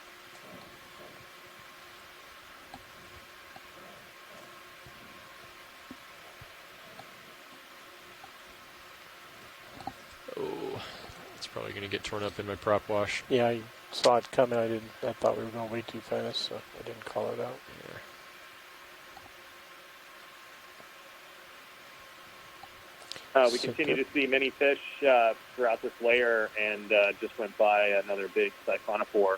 Oh, it's probably going to get torn up in my prop wash. Yeah, I saw it coming. I thought we were going way too fast, so I didn't call it out. We continue to see many fish throughout this layer, and just went by another big siphonophore.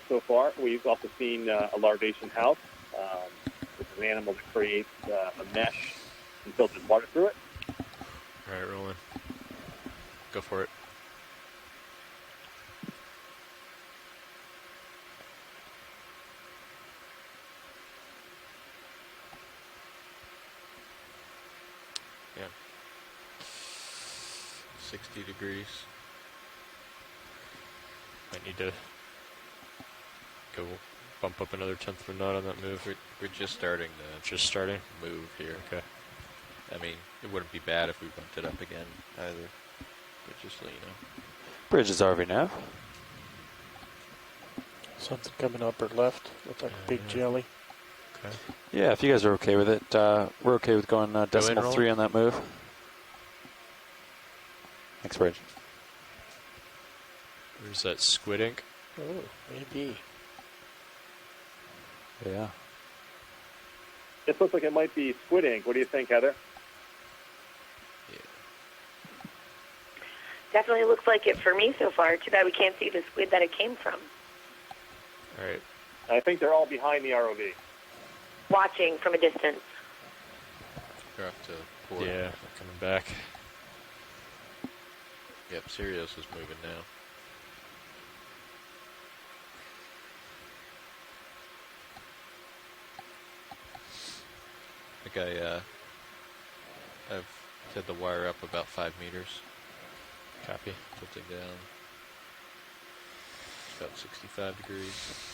So far, we've also seen a larvation house, which is an animal that creates a mesh and filters water through it. All right, rolling. Go for it. Yeah. 60 degrees. I need to go bump up another 1/10 of a knot on that move. We're just starting to Just starting? move here. Okay. I mean, it wouldn't be bad if we bumped it up again either. But just so you know. Bridge is RV nav. Something coming up or left. Looks like a big jelly. Okay. Yeah, if you guys are okay with it, we're okay with going decimal roll. 3 on that move. Thanks, Bridge. Where's that squid ink? Oh, maybe. Yeah. This looks like it might be squid ink. What do you think, Heather? Definitely looks like it for me so far. Too bad we can't see the squid that it came from. All right. I think they're all behind the ROV. Watching from a distance. You're off to port. Yeah, coming back. Yep, Sirius is moving now. think I've set the wire up about 5 meters. Copy. Tilting down. It's about 65 degrees.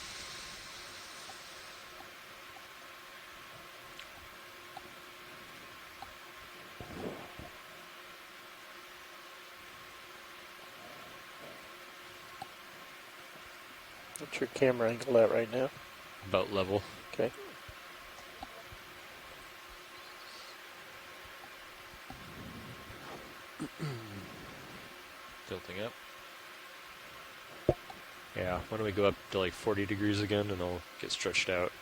What's your camera angle at right now? About level. Okay. Tilting up. Yeah, why don't we go up to like 40 degrees again and I'll get stretched out.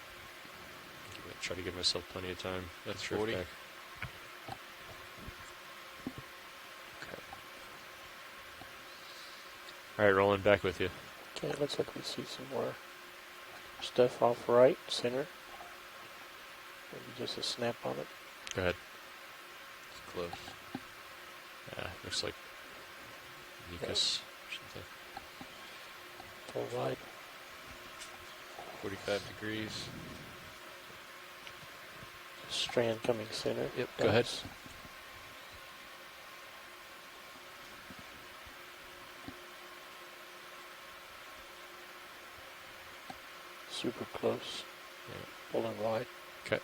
Try to give myself plenty of time. That's to drift 40. back. Okay. Alright, rolling back with you. Okay, looks like we see some more stuff off right, center. Maybe just a snap on it. Go ahead. It's close. Yeah, looks like mucus or something. Full wide. 45 degrees. Strand coming center. Yep, go ahead. Super close. Yeah. Pulling wide. Okay.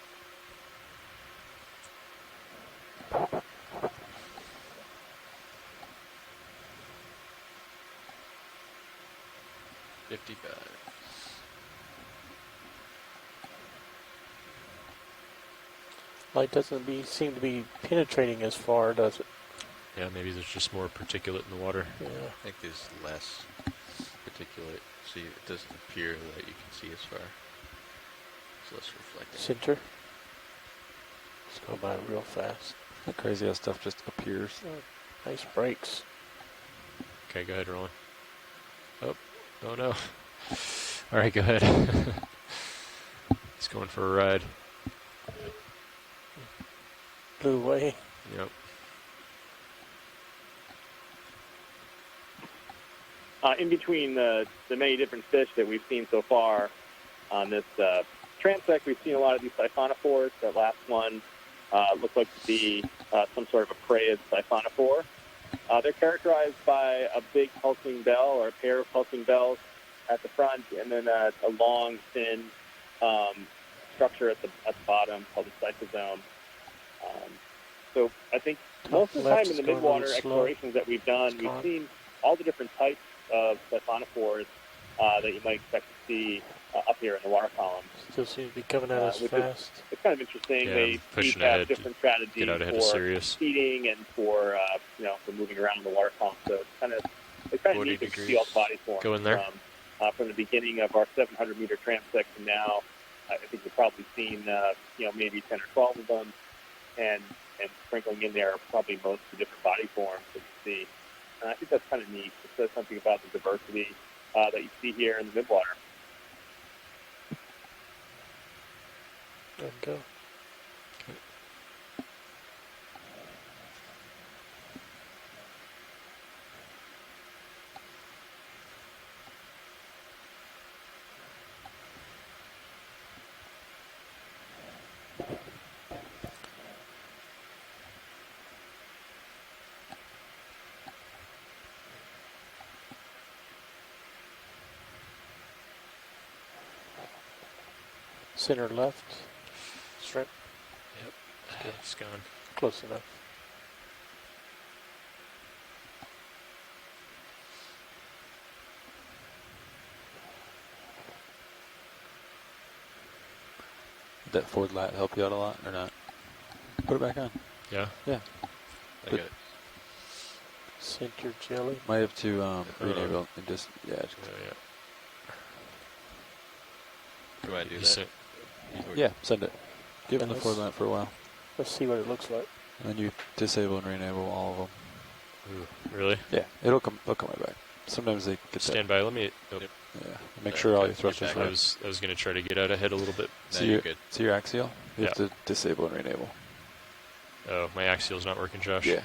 Light doesn't seem to be penetrating as far, does it? Yeah, maybe there's just more particulate in the water. Yeah. I think there's less particulate, so it doesn't appear that you can see as far. It's less reflecting. Center. It's going by real fast. That crazy ass stuff just appears. Oh, nice brakes. Okay, go ahead, Roland. Oh no. Alright, go ahead. He's going for a ride. Blew away. Yep. In between the many different fish that we've seen so far on this transect, we've seen a lot of these siphonophores. That last one looked like to be some sort of a prey siphonophore. They're characterized by a big pulsing bell or a pair of pulsing bells at the front, and then a long, thin structure at the bottom called a cytosome. So I think most of the time in the midwater explorations that we've done, we've seen all the different types of siphonophores that you might expect to see up here in the water column. Still seems to be coming at us fast. It's kind of interesting. Yeah, They pushing each have ahead different strategies get out ahead for of Sirius. feeding and for for moving around in the water column. So it's kind of neat to see all the body forms. Go in there. From the beginning of our 700-meter transect to now, I think we've probably seen maybe 10 or 12 of them, and sprinkling in there probably most of the different body forms that you see. And I think that's kind of neat. It says something about the diversity that you see here in the midwater. There we go. Center left. Shrimp. Yep. It's gone. Close enough. Did that forward lat help you out a lot or not? Put it back on. Yeah? Yeah. I got it. Center jelly. Might have to rename and just, yeah. Just, Do I do You that? sent- yeah, send it. Give them the Let's- forward lat for a while. Let's see what it looks like. And then you disable and renable all of them. Ooh, really? Yeah, they'll come right back. Sometimes they get Stand by. Let me. Oh, Yep. Yeah, make sure all your Get thrusters back. are I right. was going to try to get out ahead a little bit. No, See you're your, good. see your axial? You have Yeah. to disable and renable. Oh, my axial's not working, Josh. Yeah.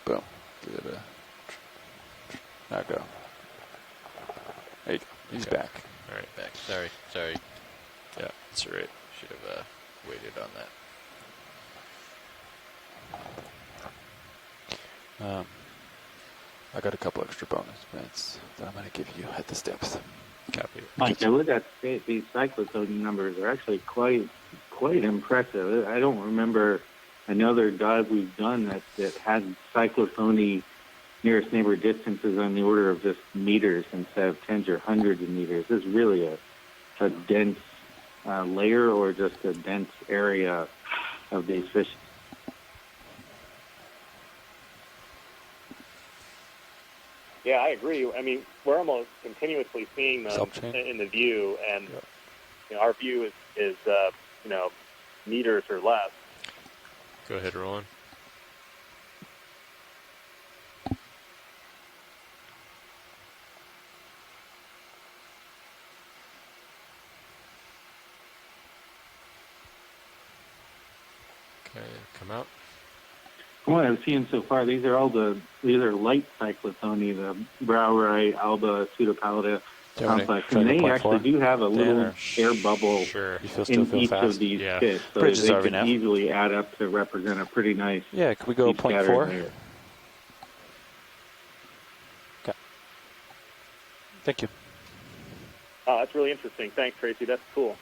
Boom. Give it a... Now go. There you go. He's Okay. back. All right. Back. Sorry. Yeah, that's all right. Should have waited on that. I got a couple extra bonus points that I'm going to give you at this depth. Copy. Mike, I looked at these cyclotone numbers are actually quite impressive. I don't remember another dive we've done that had cyclotony nearest neighbor distances on the order of just meters instead of tens or hundreds of meters. This is really a dense layer or just a dense area of these fish. Yeah, I agree. I mean, we're almost continuously seeing them in the view, and our view is meters or less. Go ahead, Roland. Okay, come out. From what I've seen so far, these are light cyclotony, the Browrite, Alba, Pseudopalida complex, and they actually do have a little air bubble in each of these fish, so they could easily add up to represent a pretty nice. Yeah, can we go 0.4? Okay. Thank you. Oh, that's really interesting. Thanks, Tracy. That's cool.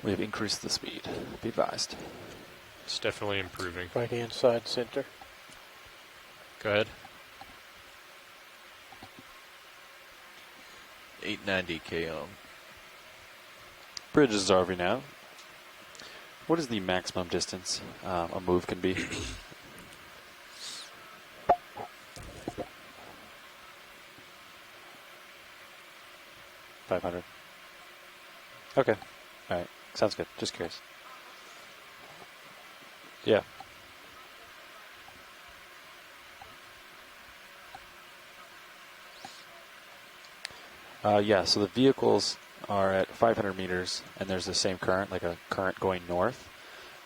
We have increased the speed. Be advised. It's definitely improving. Right hand side center. Go ahead. 890 km. Bridge is RV now. What is the maximum distance a move can be? $500. Okay. All right. Sounds good. Just curious. Yeah. Yeah, so the vehicles are at 500 meters, and there's the same current, like a current going north.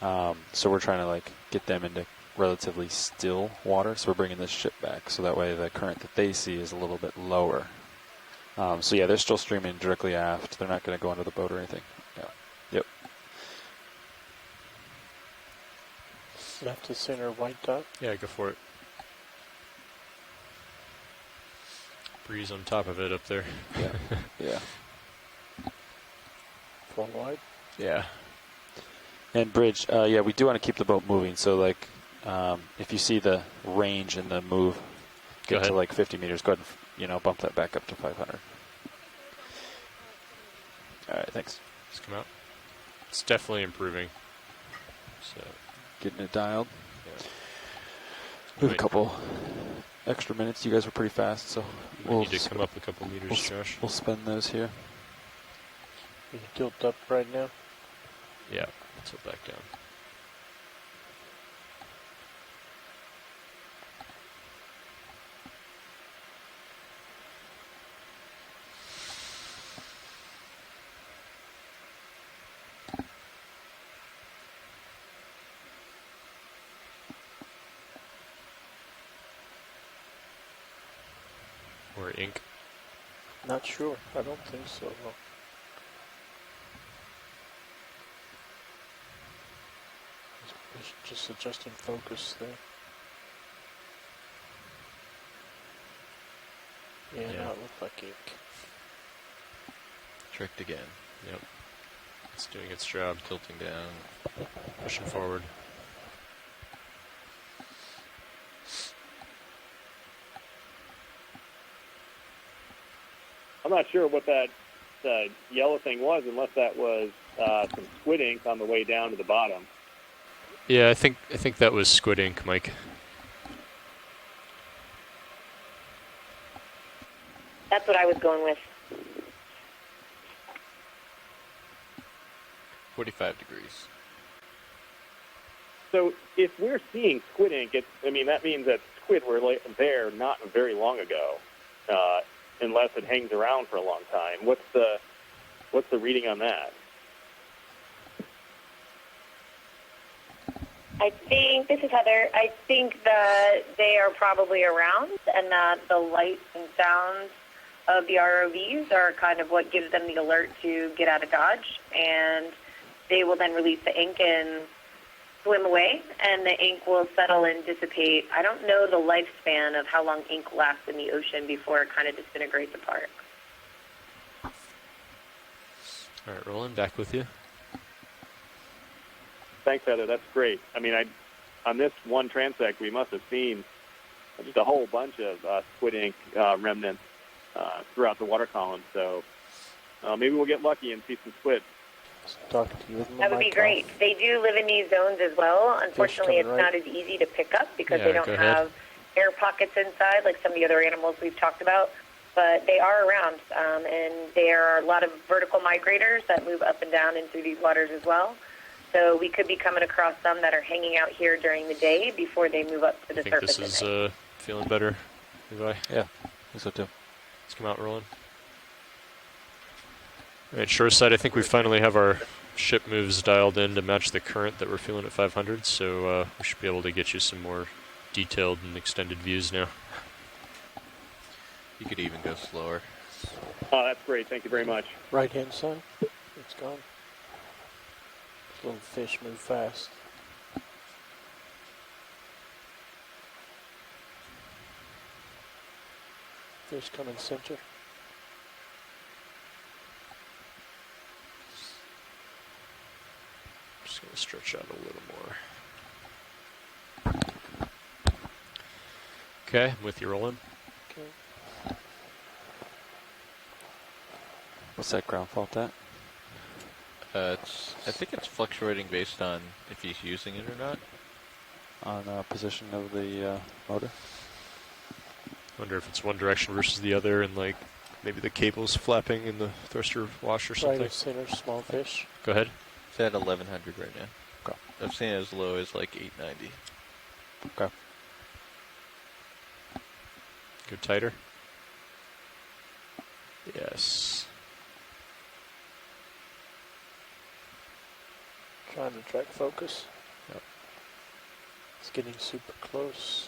So we're trying to get them into relatively still water. So we're bringing this ship back, so that way the current that they see is a little bit lower. So yeah, they're still streaming directly aft. They're not going to go under the boat or anything. Yeah. Yep. Left to center, white dot. Yeah, go for it. Breeze on top of it up there. Yeah. Yeah. Full wide. Yeah. And bridge, yeah, we do want to keep the boat moving. So if you see the range in the move get to 50 meters, go ahead and bump that back up to 500. All right, thanks. Just come out. It's definitely improving. So getting it dialed. Yeah. We have a couple extra minutes. You guys were pretty fast, so we'll need to come up a couple meters, Josh. We'll spend those here. You tilt up right now? Yeah, tilt back down. Or ink? Not sure. I don't think so. No. It's just adjusting focus there. Yeah, no, it looked like ink. Tricked again. Yep. It's doing its job. Tilting down. Pushing forward. I'm not sure what that yellow thing was, unless that was some squid ink on the way down to the bottom. Yeah, I think that was squid ink, Mike. That's what I was going with. 45 degrees. So if we're seeing squid ink, that means that squid were there not very long ago, unless it hangs around for a long time. What's the reading on that? I think, this is Heather, I think that they are probably around and that the lights and sounds of the ROVs are kind of what gives them the alert to get out of Dodge, and they will then release the ink and swim away, and the ink will settle and dissipate. I don't know the lifespan of how long ink lasts in the ocean before it kind of disintegrates apart. All right, Roland, back with you. Thanks, Heather. That's great. I mean, on this one transect, we must have seen just a whole bunch of squid ink remnants throughout the water column. So maybe we'll get lucky and see some squid. Talking to you. That would be great. They do live in these zones as well. Unfortunately, it's not as easy to pick up because they don't have air pockets inside like some of the other animals we've talked about. But they are around, and there are a lot of vertical migrators that move up and down and through these waters as well. So we could be coming across some that are hanging out here during the day before they move up to the surface. This is feeling better, Levi? Yeah, I think so too. Let's come out, Roland. All right, shoreside, I think we finally have our ship moves dialed in to match the current that we're feeling at 500, so we should be able to get you some more detailed and extended views now. You could even go slower. Oh, that's great. Thank you very much. Right-hand side, it's gone. Little fish move fast. Fish coming center. Just going to stretch out a little more. Okay, I'm with you, Roland. Okay. What's that ground fault at? I think it's fluctuating based on if he's using it or not. On position of the motor. Wonder if it's one direction versus the other, and like maybe the cable's flapping in the thruster wash or something. Right center, small fish. Go ahead. It's at 1100 right now. Okay. I've seen it as low as like 890. Okay. Go tighter. Yes. Trying to track focus. Yep. It's getting super close.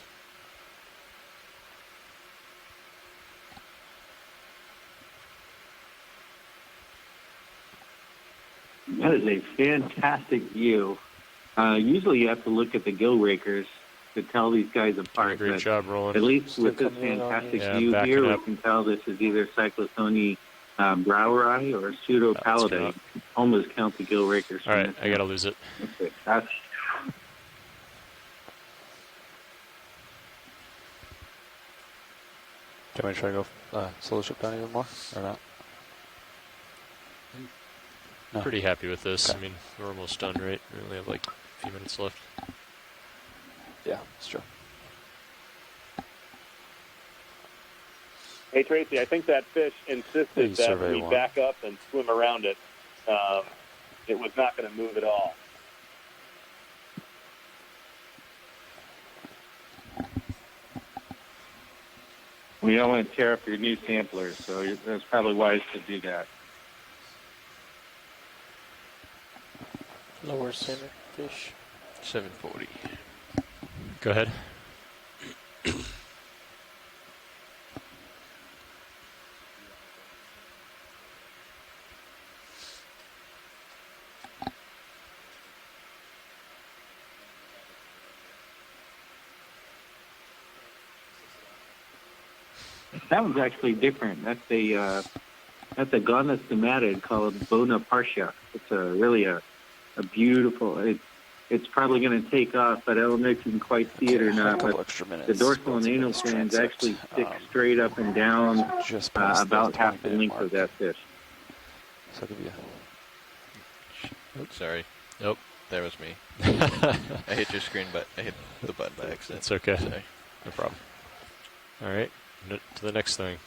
That is a fantastic view. Usually you have to look at the gill rakers to tell these guys apart. Great job, Roland. At least Still with this coming in on fantastic you. view Yeah, here, backing up. we can tell this is either Cyclothone broweri or pseudopallidae. Almost count the gill rakers. All right, I got to lose it. Okay, that's Do you want me to try to go slow the ship down even more, or not? No. Pretty happy with this. Okay. I mean, we're almost done, right? We only have like a few minutes left. Yeah, that's true. Hey, Tracy, I think that fish insisted that survey we one. back up and swim around it. It was not going to move at all. we don't want to tear up your new samplers, so that's probably wise to do that. Lower center fish. 740. Go ahead. That one's actually different. That's a Gonus stomatid called Bona partia. It's really a beautiful. It's probably going to take off, but I don't know if you can quite see it or not. But Extra minutes. the dorsal and anal fins actually stick straight up and down just past about the half the 20-minute length mark. of that fish. So I'll give you. Oops, sorry. Nope. That was me. I hit your screen, but I hit the button by accident. It's okay. Sorry. No problem. All right, to the next thing.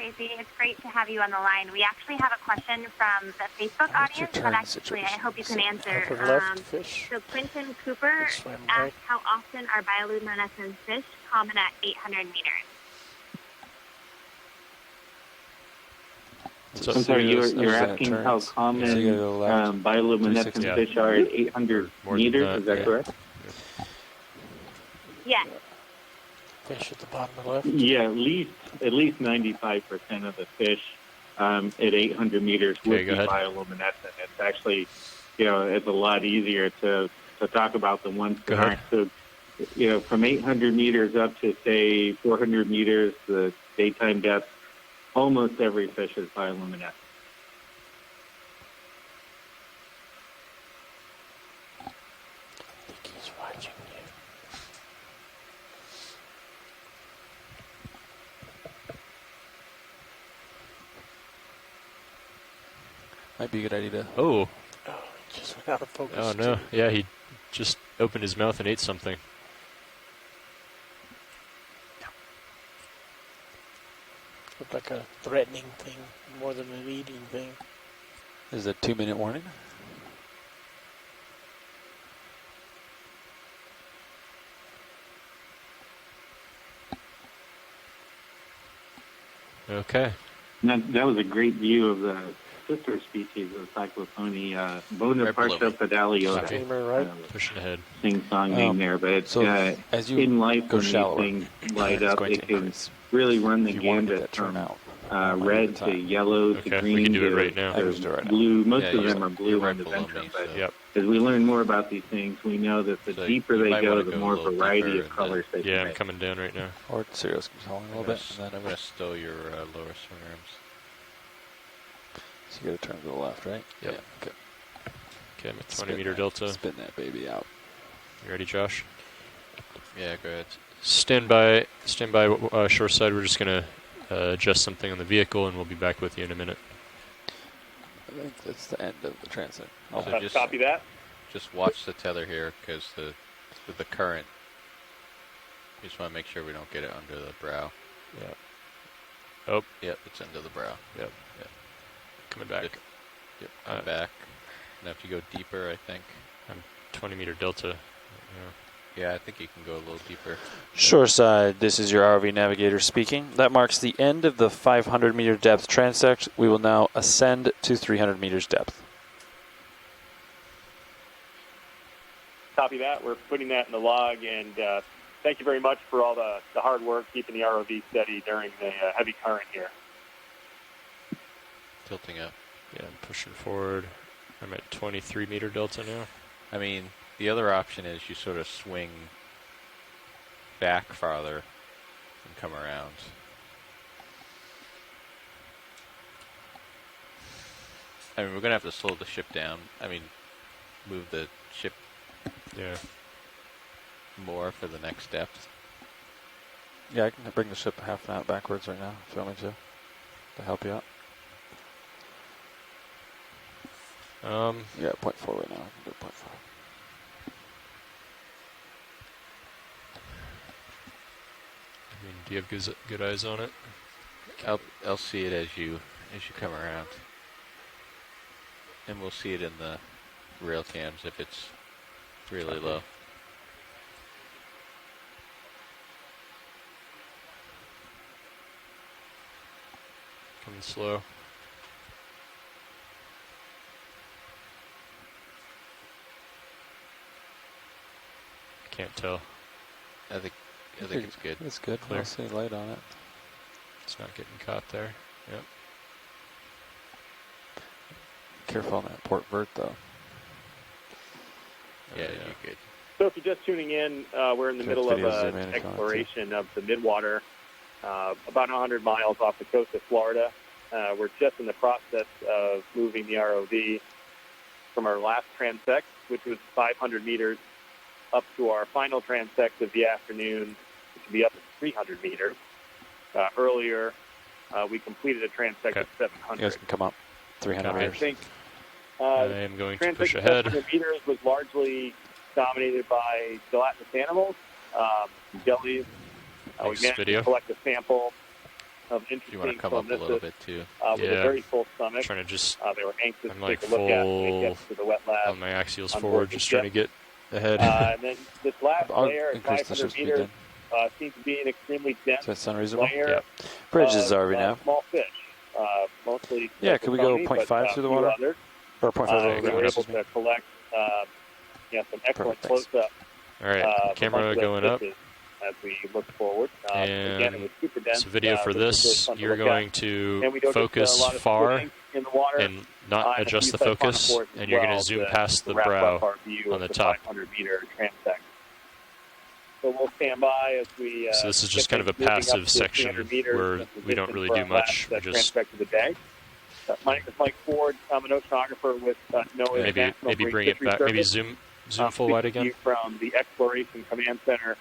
Tracy. It's great to have you on the line. We actually have a question from the Facebook What's your audience that turn actually I hope you can answer. Upper left fish. So Quentin Cooper swim asked right. how often are bioluminescent fish common at 800 meters? So I'm sorry, you're that asking how turns. common So you gotta go left. bioluminescent 360. fish are at 800 More than meters, that, is that yeah. correct? Yes. Fish at the bottom of the left. Yeah, at least 95% of the fish at 800 meters Okay, would go be ahead. bioluminescent. It's actually, it's a lot easier to talk about the ones Go that ahead. aren't. So, from 800 meters up to, say, 400 meters, the daytime depth, almost every fish is bioluminescent. I think he's watching you. Might be a good idea to. Oh. Oh, he just went out of focus. Oh no. too. Yeah, he just opened his mouth and ate something. Looked like a threatening thing more than an eating thing. Is it a 2-minute warning? Okay. And that was a great view of the sister species of Cyclophony, Bonapartia pedaliota. Copy. Tamer, right? Pushing ahead. Sing-song name there, but it's So as you in life go when these shallower, things light it's up, going it to can increase. really run the If you want to get gambit that turn from out, that might be red the to time. yellow to Okay, green we can do it to, right now. I can just do it right now. blue. Most Yeah, of them are you're blue right on the below Ventrum, me, but so- Yep. as we learn more about these things, we know that the So deeper you they might go, wanna the go a more little variety deeper of colors they Yeah, can I'm make. coming down right now. Or Sirius can hold a little bit, and then I'm over. going to stow your lower swing arms. So you got to turn to the left, right? Yep. Yeah. Okay. Okay, I'm at 20 Spin meter that- delta. Spin that baby out. You ready, Josh? Yeah, go ahead. Stand by shore side. We're just gonna adjust something on the vehicle, and we'll be back with you in a minute. I think that's the end of the transit. So Let's just copy that. Just watch the tether here, because with the current, you just want to make sure we don't get it under the brow. Yeah. Oh, Yep, it's under the brow. Yep. Yep. coming back. Yep, come back. Now if you go deeper, I think. I'm 20 meter delta. Yeah, I think you can go a little deeper. Shoreside, this is your RV navigator speaking. That marks the end of the 500 meter depth transect. We will now ascend to 300 meters depth. Copy that. We're putting that in the log, and thank you very much for all the hard work keeping the ROV steady during the heavy current here. Tilting up. Yeah, I'm pushing forward. I'm at 23 meter delta now. I mean, the other option is you sort of swing back farther and come around. I mean, we're going to have to slow the ship down. I mean, move the ship Yeah. more for the next depth. Yeah, I can bring the ship half an hour backwards right now if you want me to help you out. Yeah, 0.4 right now. I can do 0.5. I mean, do you have good eyes on it? I'll see it as you come around, and we'll see it in the rail cams if it's really low. Coming slow. Can't tell. I think it's good. It's good. Clear. I'll see light on it. It's not getting caught there. Yep. Careful on that port vert, though. Yeah, you're good. So if you're just tuning in, we're in the middle of video zoom in an if you want exploration of the Midwater, about 100 miles off the coast of Florida. We're just in the process of moving the ROV from our last transect, which was 500 meters, up to our final transect of the afternoon, which will be up to 300 meters. Earlier, we completed a transect of 700. You guys can come up 300 Copy. I meters. think I am going to transect push of ahead. 700 meters was largely dominated by gelatinous animals, jellies. We Thanks, managed video. to collect a sample of You want interesting to come up a little chromistus bit too. with a very full stomach. Trying to just, They were anxious I'm to like take a look at when they full get to the wet lab. on my axials on forward, board the just trying to ship. get ahead. And then this last I'll layer at increase the 500 ship speed meters then. seems to be an extremely dense Does that sound reasonable? layer Yep. Bridge is of RV nav. small fish, mostly Yeah, could we go Stetson, 0.5 but through the few water? others. Or 0.5 We over were ground, able excuse me. to collect some excellent Perfect, thanks. close-up All right, of a bunch camera of those going up. fishes as we look forward. Again, it was super dense. So video for which was really this, fun to you're look at. going And to we noticed focus a lot of far swimming in the water, and not and a adjust few the focus, siphonophores as and you're going well to zoom to past the wrap brow up our view on of the top. 500-meter transect. So we'll stand by as we. So this is just get kind of a things moving up passive to section 300 meters where in we don't position really for do our much. last, We just transect of the day. My name is Mike Ford. I'm an oceanographer with NOAA's maybe National Marine bring it Fisheries back, Service. maybe zoom full wide Speaking to again. you from the Exploration Command Center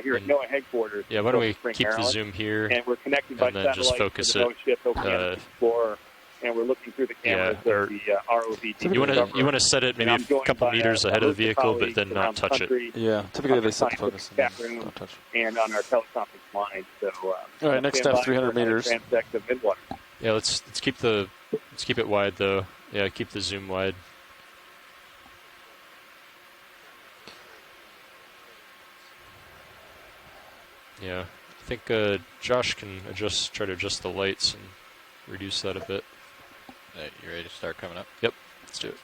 here at NOAA headquarters. Yeah, in why don't we Silver Spring, keep the Maryland. zoom here, And we're connected by and then satellite just focus to the it. NOAA ship Okeanos Explorer, and we're looking through the cameras or of the ROV. You want to set it maybe a couple meters ahead of the vehicle, but then not touch it. Yeah, typically they set the focus and then don't touch. And on our teleconference line. So, all right, next step 300 meters. Transect of Midwater. Yeah, let's keep it wide though. Yeah, keep the zoom wide. Yeah, I think Josh can try to adjust the lights and reduce that a bit. You ready to start coming up? Yep, let's do it.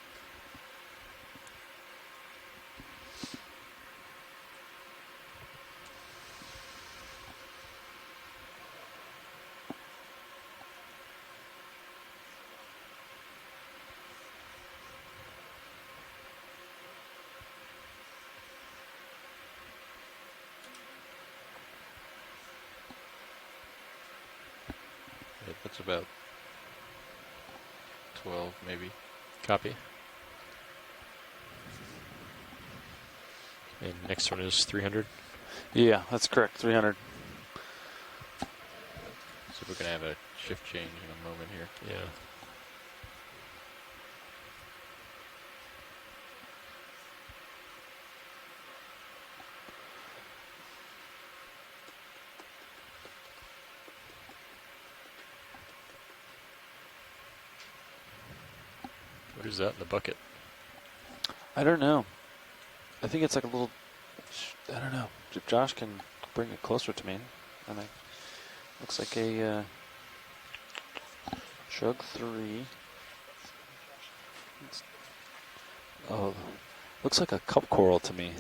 That's about 12, maybe. Copy. And next one is 300. Yeah, that's correct. 300. So we're gonna have a shift change in a moment here. Yeah. What is that in the bucket? I don't know. I think it's like a little. I don't know. If Josh can bring it closer to me, I think. Looks like a Chug 3. Oh, looks like a cup coral to me.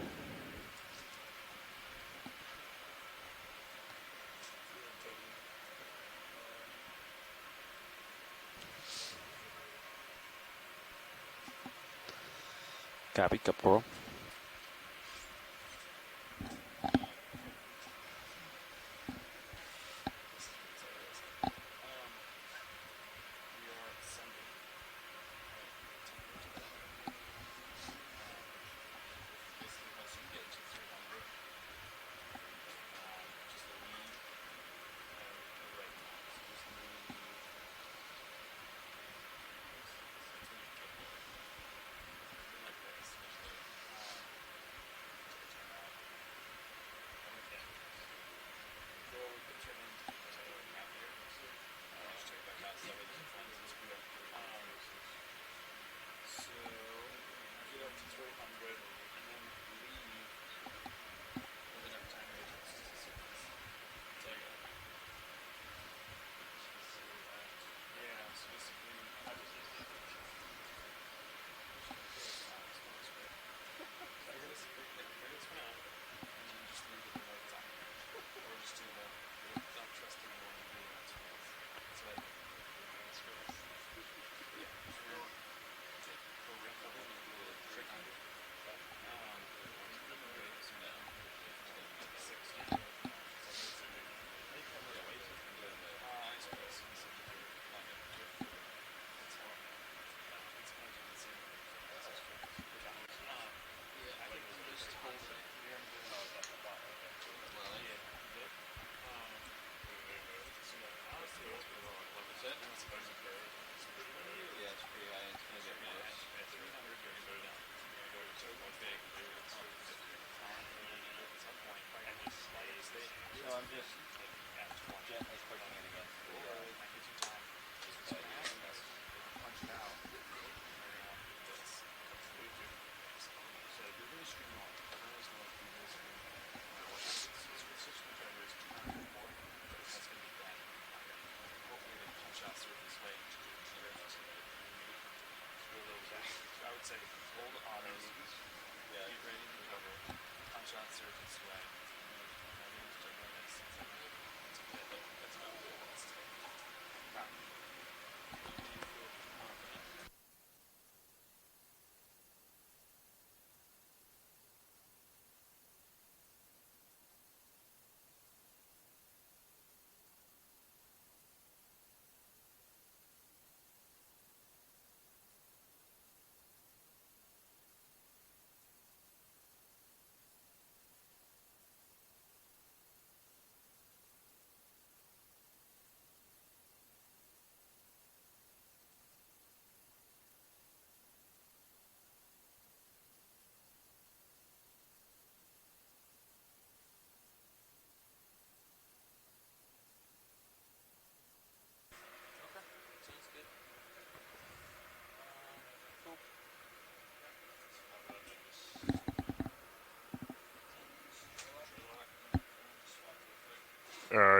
Copy, cup coral.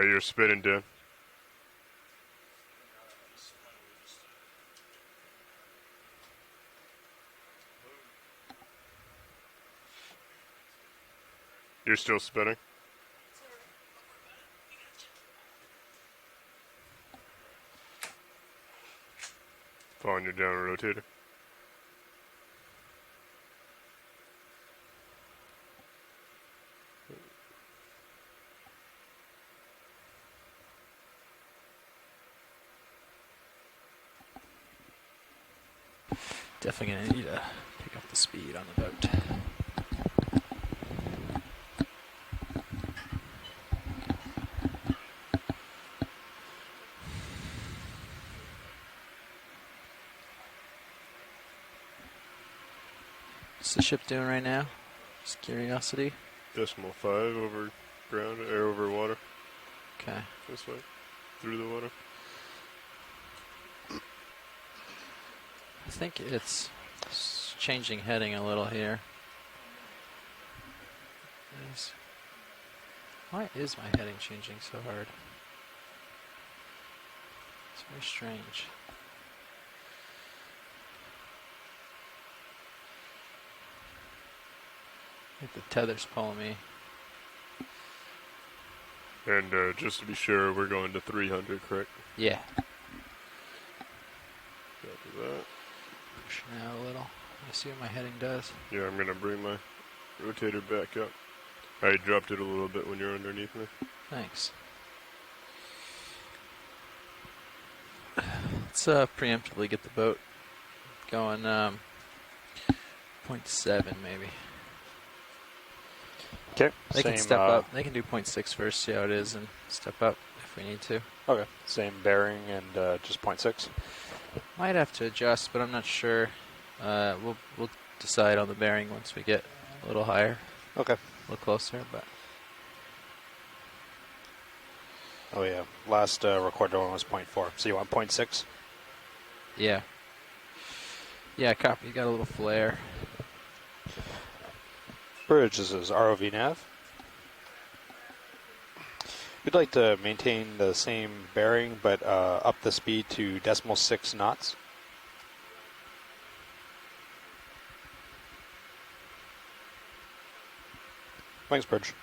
You're spinning, Dan. You're still spinning? Following you down a rotator. Definitely gonna need to pick up the speed on the boat. What's the ship doing right now? Just curiosity. 0.5 over ground, air over water. Okay. This way, through the water. I think it's changing heading a little here. Why is my heading changing so hard? It's very strange. I think the tether's pulling me. And just to be sure, we're going to 300, correct? Yeah. Copy that. Pushing out a little. I see what my heading does. Yeah, I'm going to bring my rotator back up. I dropped it a little bit when you're underneath me. Thanks. Let's preemptively get the boat going 0.7 maybe. Okay. They can step up. They can do 0.6 first, see how it is, and step up if we need to. Okay. Same bearing and just 0.6. Might have to adjust, but I'm not sure. We'll decide on the bearing once we get a little higher. Okay. A little closer, but. Oh yeah. Last recorded one was 0.4. So you want 0.6? Yeah. Yeah, copy. You got a little flare. Bridge, this is ROV nav. We'd like to maintain the same bearing, but up the speed to 0.6 knots. Thanks, Bridge.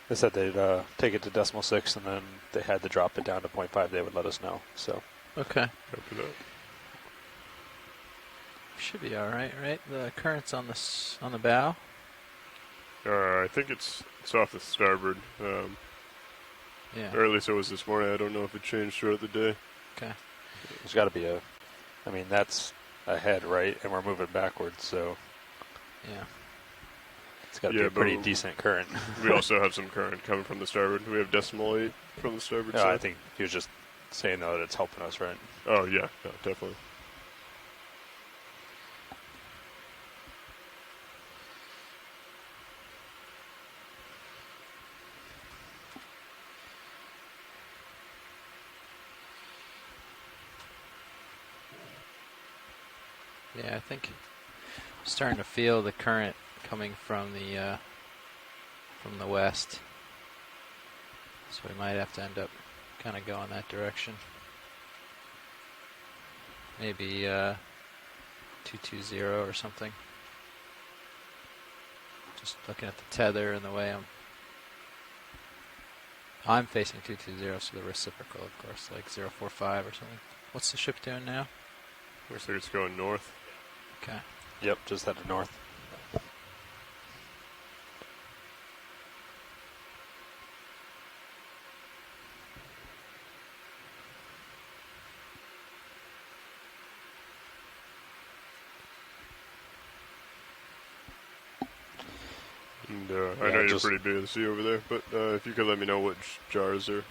They said they'd take it to 0.6, and then they had to drop it down to 0.5. They would let us know. So. Okay. Copy that. Should be all right, right? The current's on the bow. I think it's off the starboard. Yeah. Or at least it was this morning. I don't know if it changed throughout the day. Okay. There's got to be I mean, that's ahead, right? And we're moving backwards, so. Yeah. It's got to be a pretty decent current. We also have some current coming from the starboard. We have 0.8 from the starboard side. I think he was just saying, though, that it's helping us, right? Oh, yeah. No, definitely. Yeah, I think I'm starting to feel the current coming from the west. So we might have to end up kind of going that direction. maybe 220 or something. Just looking at the tether and the way I'm facing 220, so the reciprocal, of course, like 045 or something. What's the ship doing now? Looks like it's going north. Okay. Yep, just headed north. And Yeah, I know you're just- pretty big in the sea over there, but if you could let me know which jars are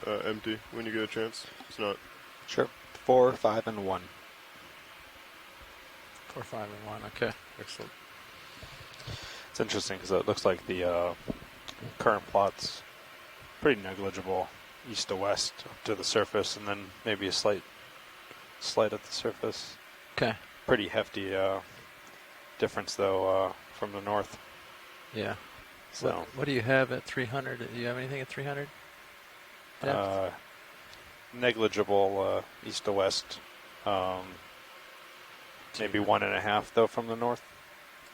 empty when you get a chance. It's not. Sure. 4, 5, and 1. 4, 5, and 1. Okay. Excellent. It's interesting because it looks like the current plot's pretty negligible east to west up to the surface, and then maybe a slight at the surface. Okay. Pretty hefty difference though from the north. Yeah. So What do you have at 300? Do you have anything at 300? Depth? Negligible east to west. Maybe 1.5 though from the north.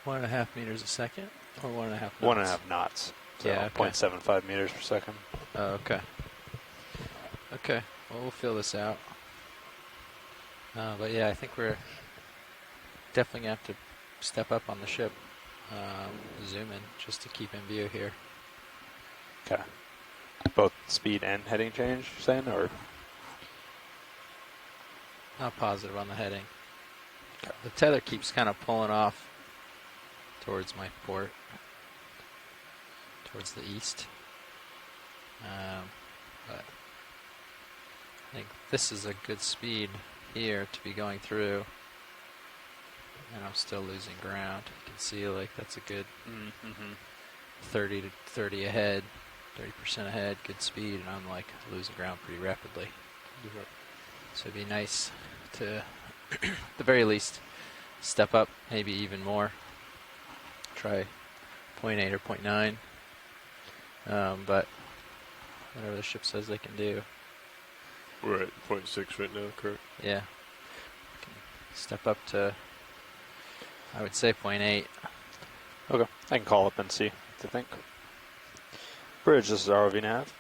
1.5 meters a second, or 1.5 knots? 1.5 knots. So Yeah, okay. 0.75 meters per second. Oh, okay. Okay. Well, we'll fill this out. But yeah, I think we're definitely going to have to step up on the ship. Zoom in just to keep in view here. Okay. Both speed and heading change, you're saying, or? Not positive on the heading. Okay. The tether keeps kind of pulling off towards my port, towards the east. But I think this is a good speed here to be going through. And I'm still losing ground. You can see like that's a good 30 to 30 ahead, 30% ahead, good speed, and I'm like losing ground pretty rapidly. So it'd be nice to, at the very least, step up, maybe even more. Try 0.8 or 0.9, but whatever the ship says they can do. We're at 0.6 right now, correct? Yeah. Can step up to, I would say 0.8. Okay, I can call up and see what they think. Bridge, this is ROV nav.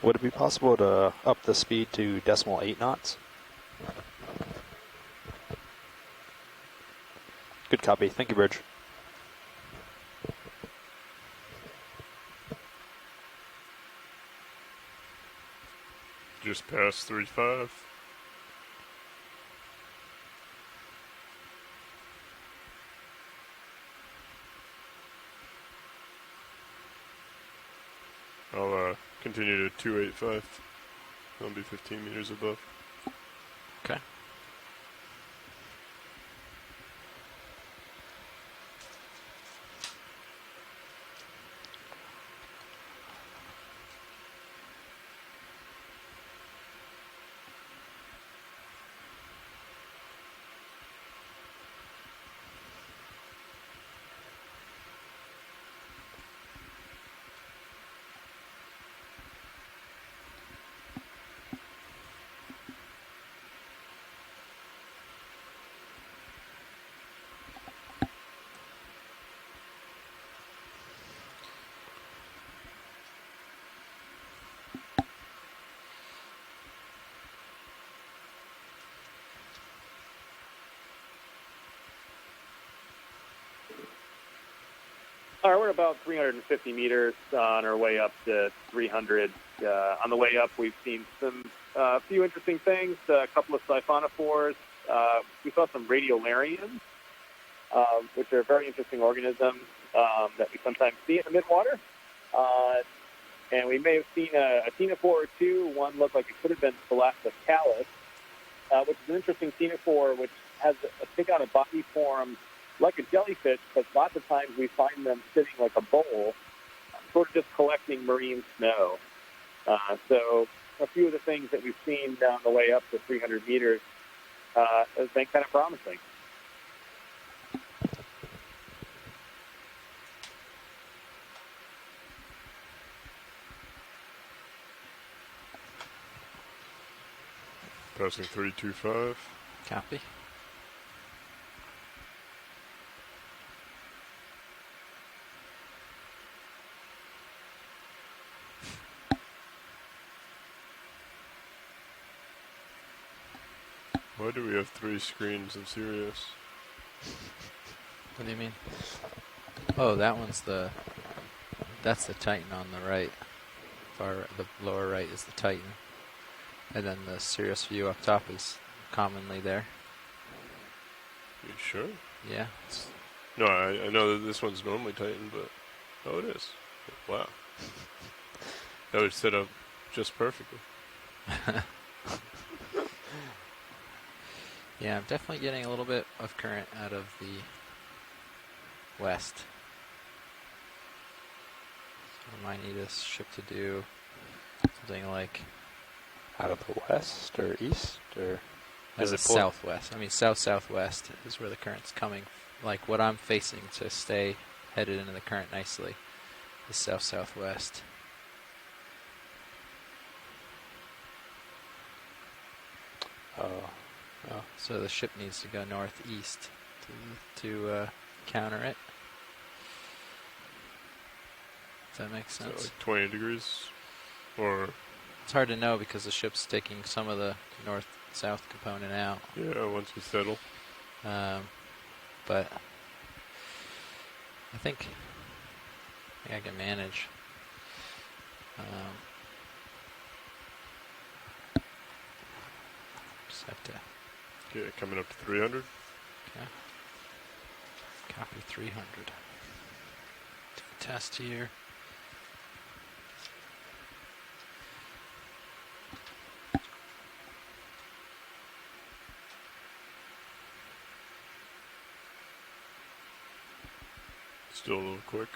Would it be possible to up the speed to 0.8 knots? Good copy. Thank you, Bridge. Just past 3.5. I'll continue to 285. I'll be 15 meters above. Okay. All right, we're about 350 meters on our way up to 300. On the way up, we've seen some few interesting things, a couple of siphonophores. We saw some radiolarians, which are very interesting organisms that we sometimes see in the midwater. And we may have seen a ctenophore or two. One looked like it could have been Selastus callus, which is an interesting ctenophore, which has take on a body form like a jellyfish, but lots of times we find them sitting like a bowl, sort of just collecting marine snow. So a few of the things that we've seen down the way up to 300 meters has been kind of promising. Passing 325. Copy. Why do we have 3 screens in Sirius? What do you mean? Oh, that's the Titan on the right. The lower right is the Titan. And then the Sirius view up top is commonly there. You sure? Yeah. No, I know that this one's normally Titan, but... Oh, it is. Wow. That would set up just perfectly. Yeah, I'm definitely getting a little bit of current out of the west. So I might need this ship to do something like... Out of the west or east, or is it southwest? I mean, south-southwest is where the current's coming. Like what I'm facing to stay headed into the current nicely is south-southwest. Oh. So the ship needs to go northeast to counter it. Does that make sense? So like 20 degrees? Or... It's hard to know because the ship's taking some of the north-south component out. Yeah, once we settle. But I think I can manage. Just have to... Okay, coming up to 300. Okay. Copy 300. Do a test here. Still a little quick.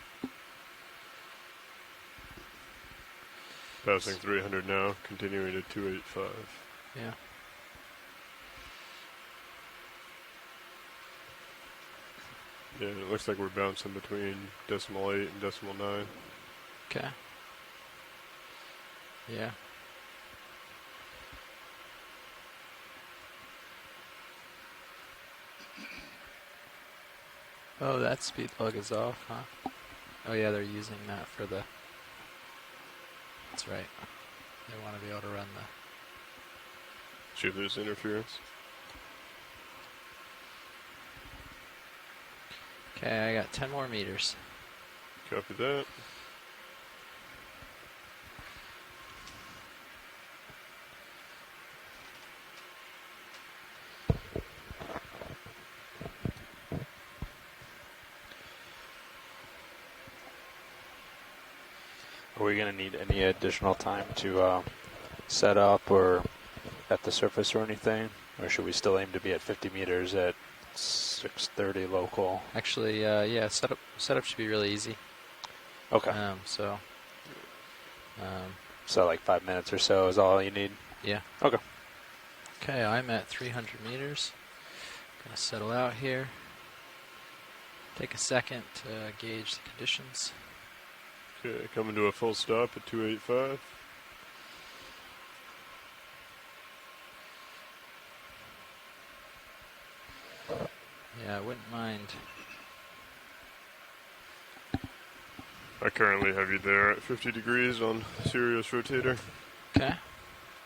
Passing 300 now, continuing to 285. Yeah. Yeah, it looks like we're bouncing between decimal 8 and decimal 9. Okay. Yeah. Oh, that speed log is off, huh? Oh yeah, they're using that for the... That's right. They want to be able to run the... See if there's interference. Okay, I got 10 more meters. Copy that. Are we going to need any additional time to set up or at the surface or anything? Or should we still aim to be at 50 meters at 6:30 local? Actually, yeah, setup should be really easy. Okay. So like 5 minutes or so is all you need? Yeah. Okay. Okay, I'm at 300 meters. Gonna settle out here. Take a second to gauge the conditions. Okay, coming to a full stop at 285. Yeah, I wouldn't mind. I currently have you there at 50 degrees on Sirius rotator. Okay.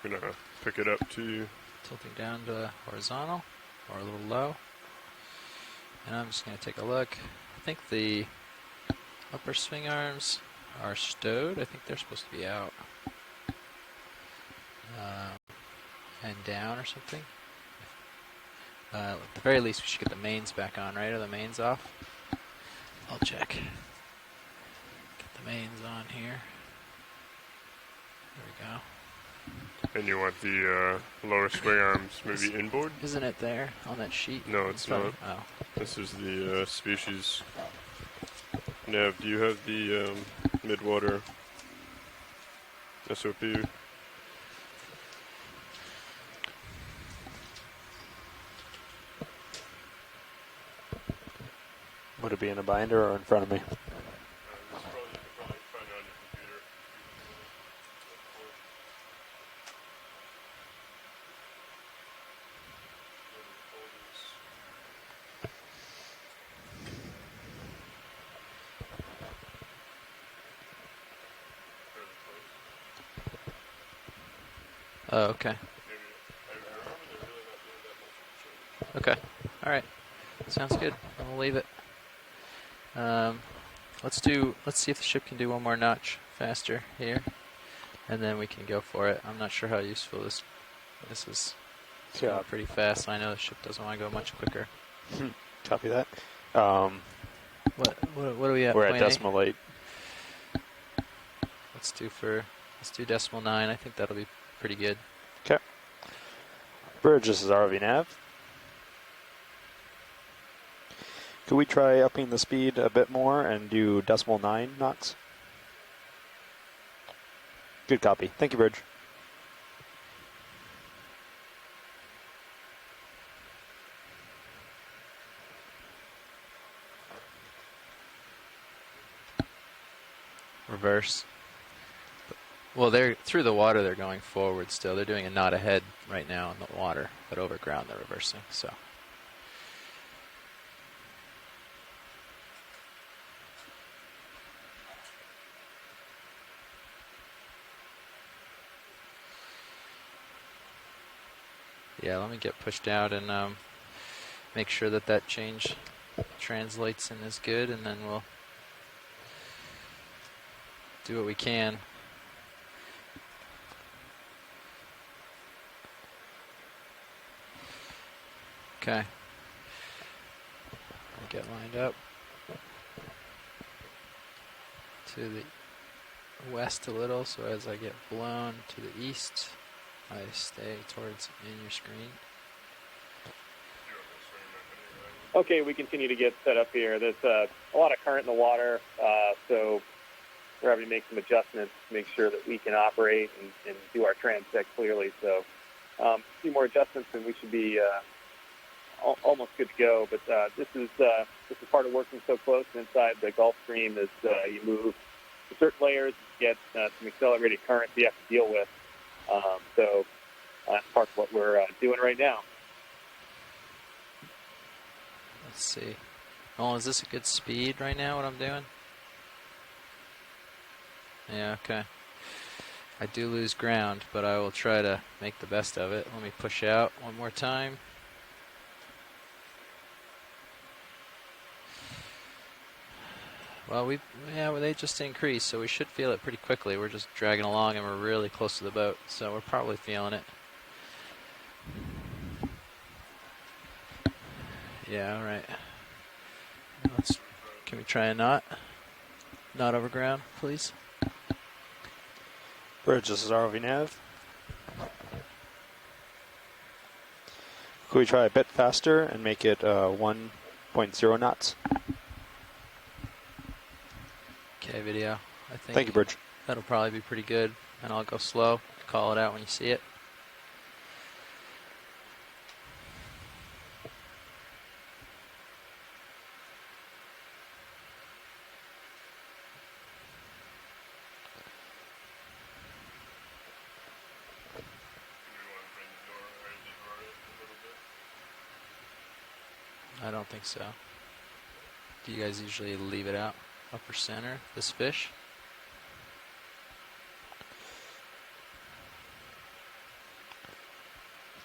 Gonna pick it up to you. Tilting down to horizontal or a little low. And I'm just going to take a look. I think the upper swing arms are stowed. I think they're supposed to be out. And down or something. At the very least, we should get the mains back on, right? Are the mains off? I'll check. Get the mains on here. There we go. And you want the lower swing arms maybe inboard? Isn't it there on that sheet? No, it's not. Oh. This is the species. Nav, do you have the Midwater SOP? Would it be in a binder or in front of me? Oh, okay. Okay. All right. Sounds good. I'll leave it. Let's see if the ship can do one more notch faster here, and then we can go for it. I'm not sure how useful this is. It's going pretty fast. I know the ship doesn't want to go much quicker. Copy that. What are we at? We're at 0.8? decimal 8. Let's do decimal 9. I think that'll be pretty good. Okay. Bridge, this is RV Nav. Could we try upping the speed a bit more and do decimal 9 knots? Good copy. Thank you, Bridge. Reverse. Well, they're through the water. They're going forward still. They're doing a knot ahead right now in the water, but over ground they're reversing. So. Yeah, let me get pushed out and make sure that change translates and is good, and then we'll do what we can. Okay. I'll get lined up to the west a little, so as I get blown to the east, I stay towards in your screen. Okay, we continue to get set up here. There's a lot of current in the water, so we're having to make some adjustments to make sure that we can operate and do our transect clearly. So a few more adjustments and we should be almost good to go. But this is part of working so close inside the Gulf Stream as you move to certain layers, you get some accelerated currents you have to deal with. So that's part of what we're doing right now. Let's see. Oh, is this a good speed right now, what I'm doing? Yeah, okay. I do lose ground, but I will try to make the best of it. Let me push out one more time. Well, they just increased, so we should feel it pretty quickly. We're just dragging along, and we're really close to the boat, so we're probably feeling it. Yeah, all right. Can we try a knot? Knot over ground, please. Bridge, this is ROV Nav. Could we try a bit faster and make it 1.0 knots? Okay, video. I think Thank you, Bridge. that'll probably be pretty good, and I'll go slow. Call it out when you see it. I don't think so. Do you guys usually leave it out? Upper center, this fish?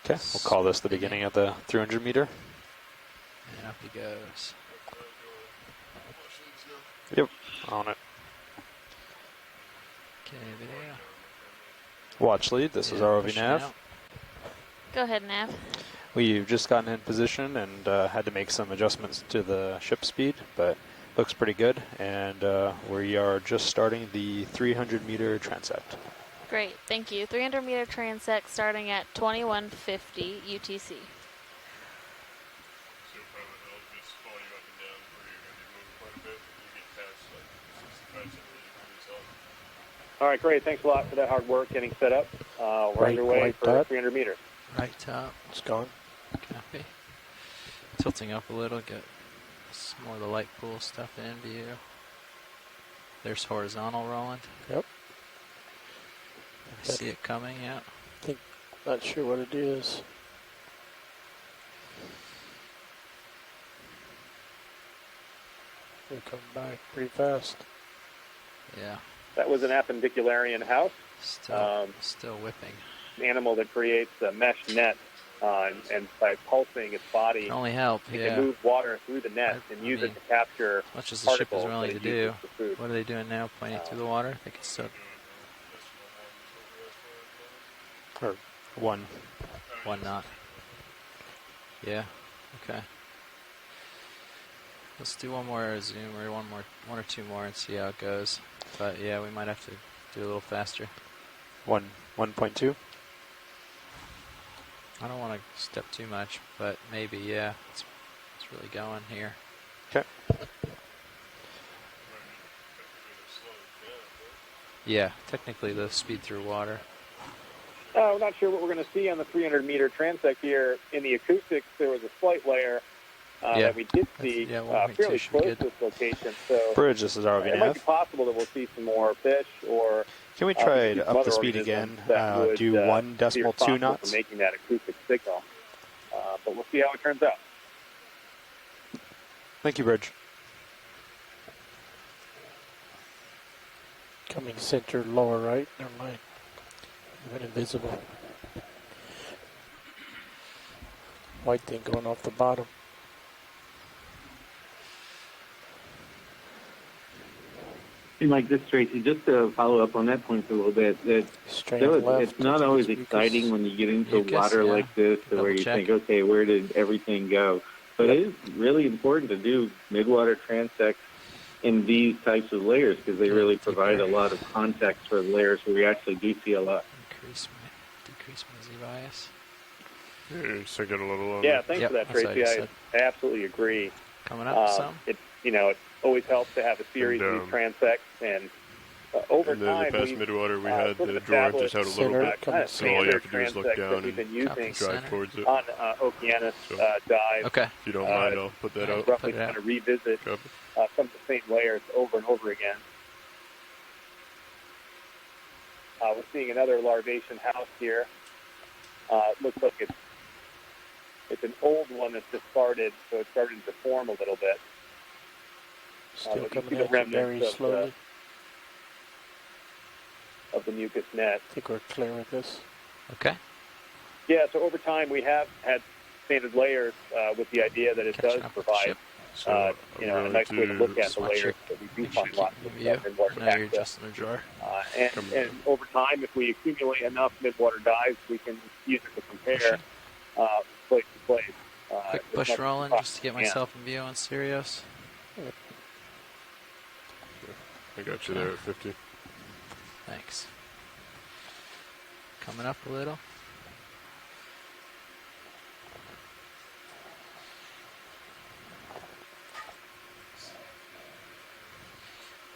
Okay, we'll call this the beginning of the 300 meter. And up he goes. Yep, on it. Okay, video. Watch lead, this is ROV pushing Nav. out. Go ahead, Nav. We've just gotten in position and had to make some adjustments to the ship speed, but looks pretty good. And we are just starting the 300 meter transect. Great, thank you. 300 meter transect starting at 2150 UTC. All right, great. Thanks a lot for that hard work getting set up. We're underway for 300 meters. Right top. It's gone. Copy. Tilting up a little, get some more of the light pool stuff in view. There's horizontal rolling. Yep. I see it coming, yeah. Not sure what it is. They come back pretty fast. Yeah. That was an appendicularian house. Still whipping. animal that creates a mesh net, and by pulsing its body, Can only help. it Yeah. can move water through the net and use it to capture As much as the ship is particles willing that to it do. uses for food. What are they doing now? Pointing through the water? They can still. Or one. 1 knot. Yeah. Okay. Let's do one more zoom or one or two more and see how it goes. But yeah, we might have to do a little faster. 1.2. I don't want to step too much, but maybe, yeah. It's really going here. Okay. Yeah, technically the speed through water. We're not sure what we're going to see on the 300-meter transect here. In the acoustics, there was a slight layer that we did see fairly close to this location. So Bridge, this is ROV it might be Nav. possible that we'll see some more fish, or Can we try some to up other the speed organisms again? that would, Do be 1.2 responsible knots? for making that acoustic signal. But we'll see how it turns out. Thank you, Bridge. Coming center lower right. Never mind. Even invisible. White thing going off the bottom. And like this, Tracy, just to follow up on that point a little bit, that it's not always exciting when you get into water like this, to where you think, okay, where did everything go? But it is really important to do midwater transects in these types of layers, because they really provide a lot of context for the layers where we actually do see a lot. Decrease my Z bias. Yeah, you're just taking a little longer. Yeah, thanks for that, Tracy. I absolutely agree. Coming up, some. It always helps to have a series of these transects, and over time, the past Midwater, we had the drawer just had a little bit, so all you have to do is look down and drive towards it. On Okeanos dive. Okay. If you don't mind, I'll put that out. Roughly kind of revisit some of the same layers over and over again. We're seeing another larvation house here. Looks like it's an old one that's discarded, so it's starting to deform a little bit. Still coming at you very slowly. Of the mucus net. I think we're clear with this. Okay. Yeah, so over time we have had standard layers with the idea that it does provide a nice way to look at the layers that we do find lots of midwater now you're just in a drawer. And over time, if we accumulate enough midwater dives, we can use it to compare place to place. Quick push rolling just to get myself in view on Sirius. I got you there at 50. Thanks. Coming up a little.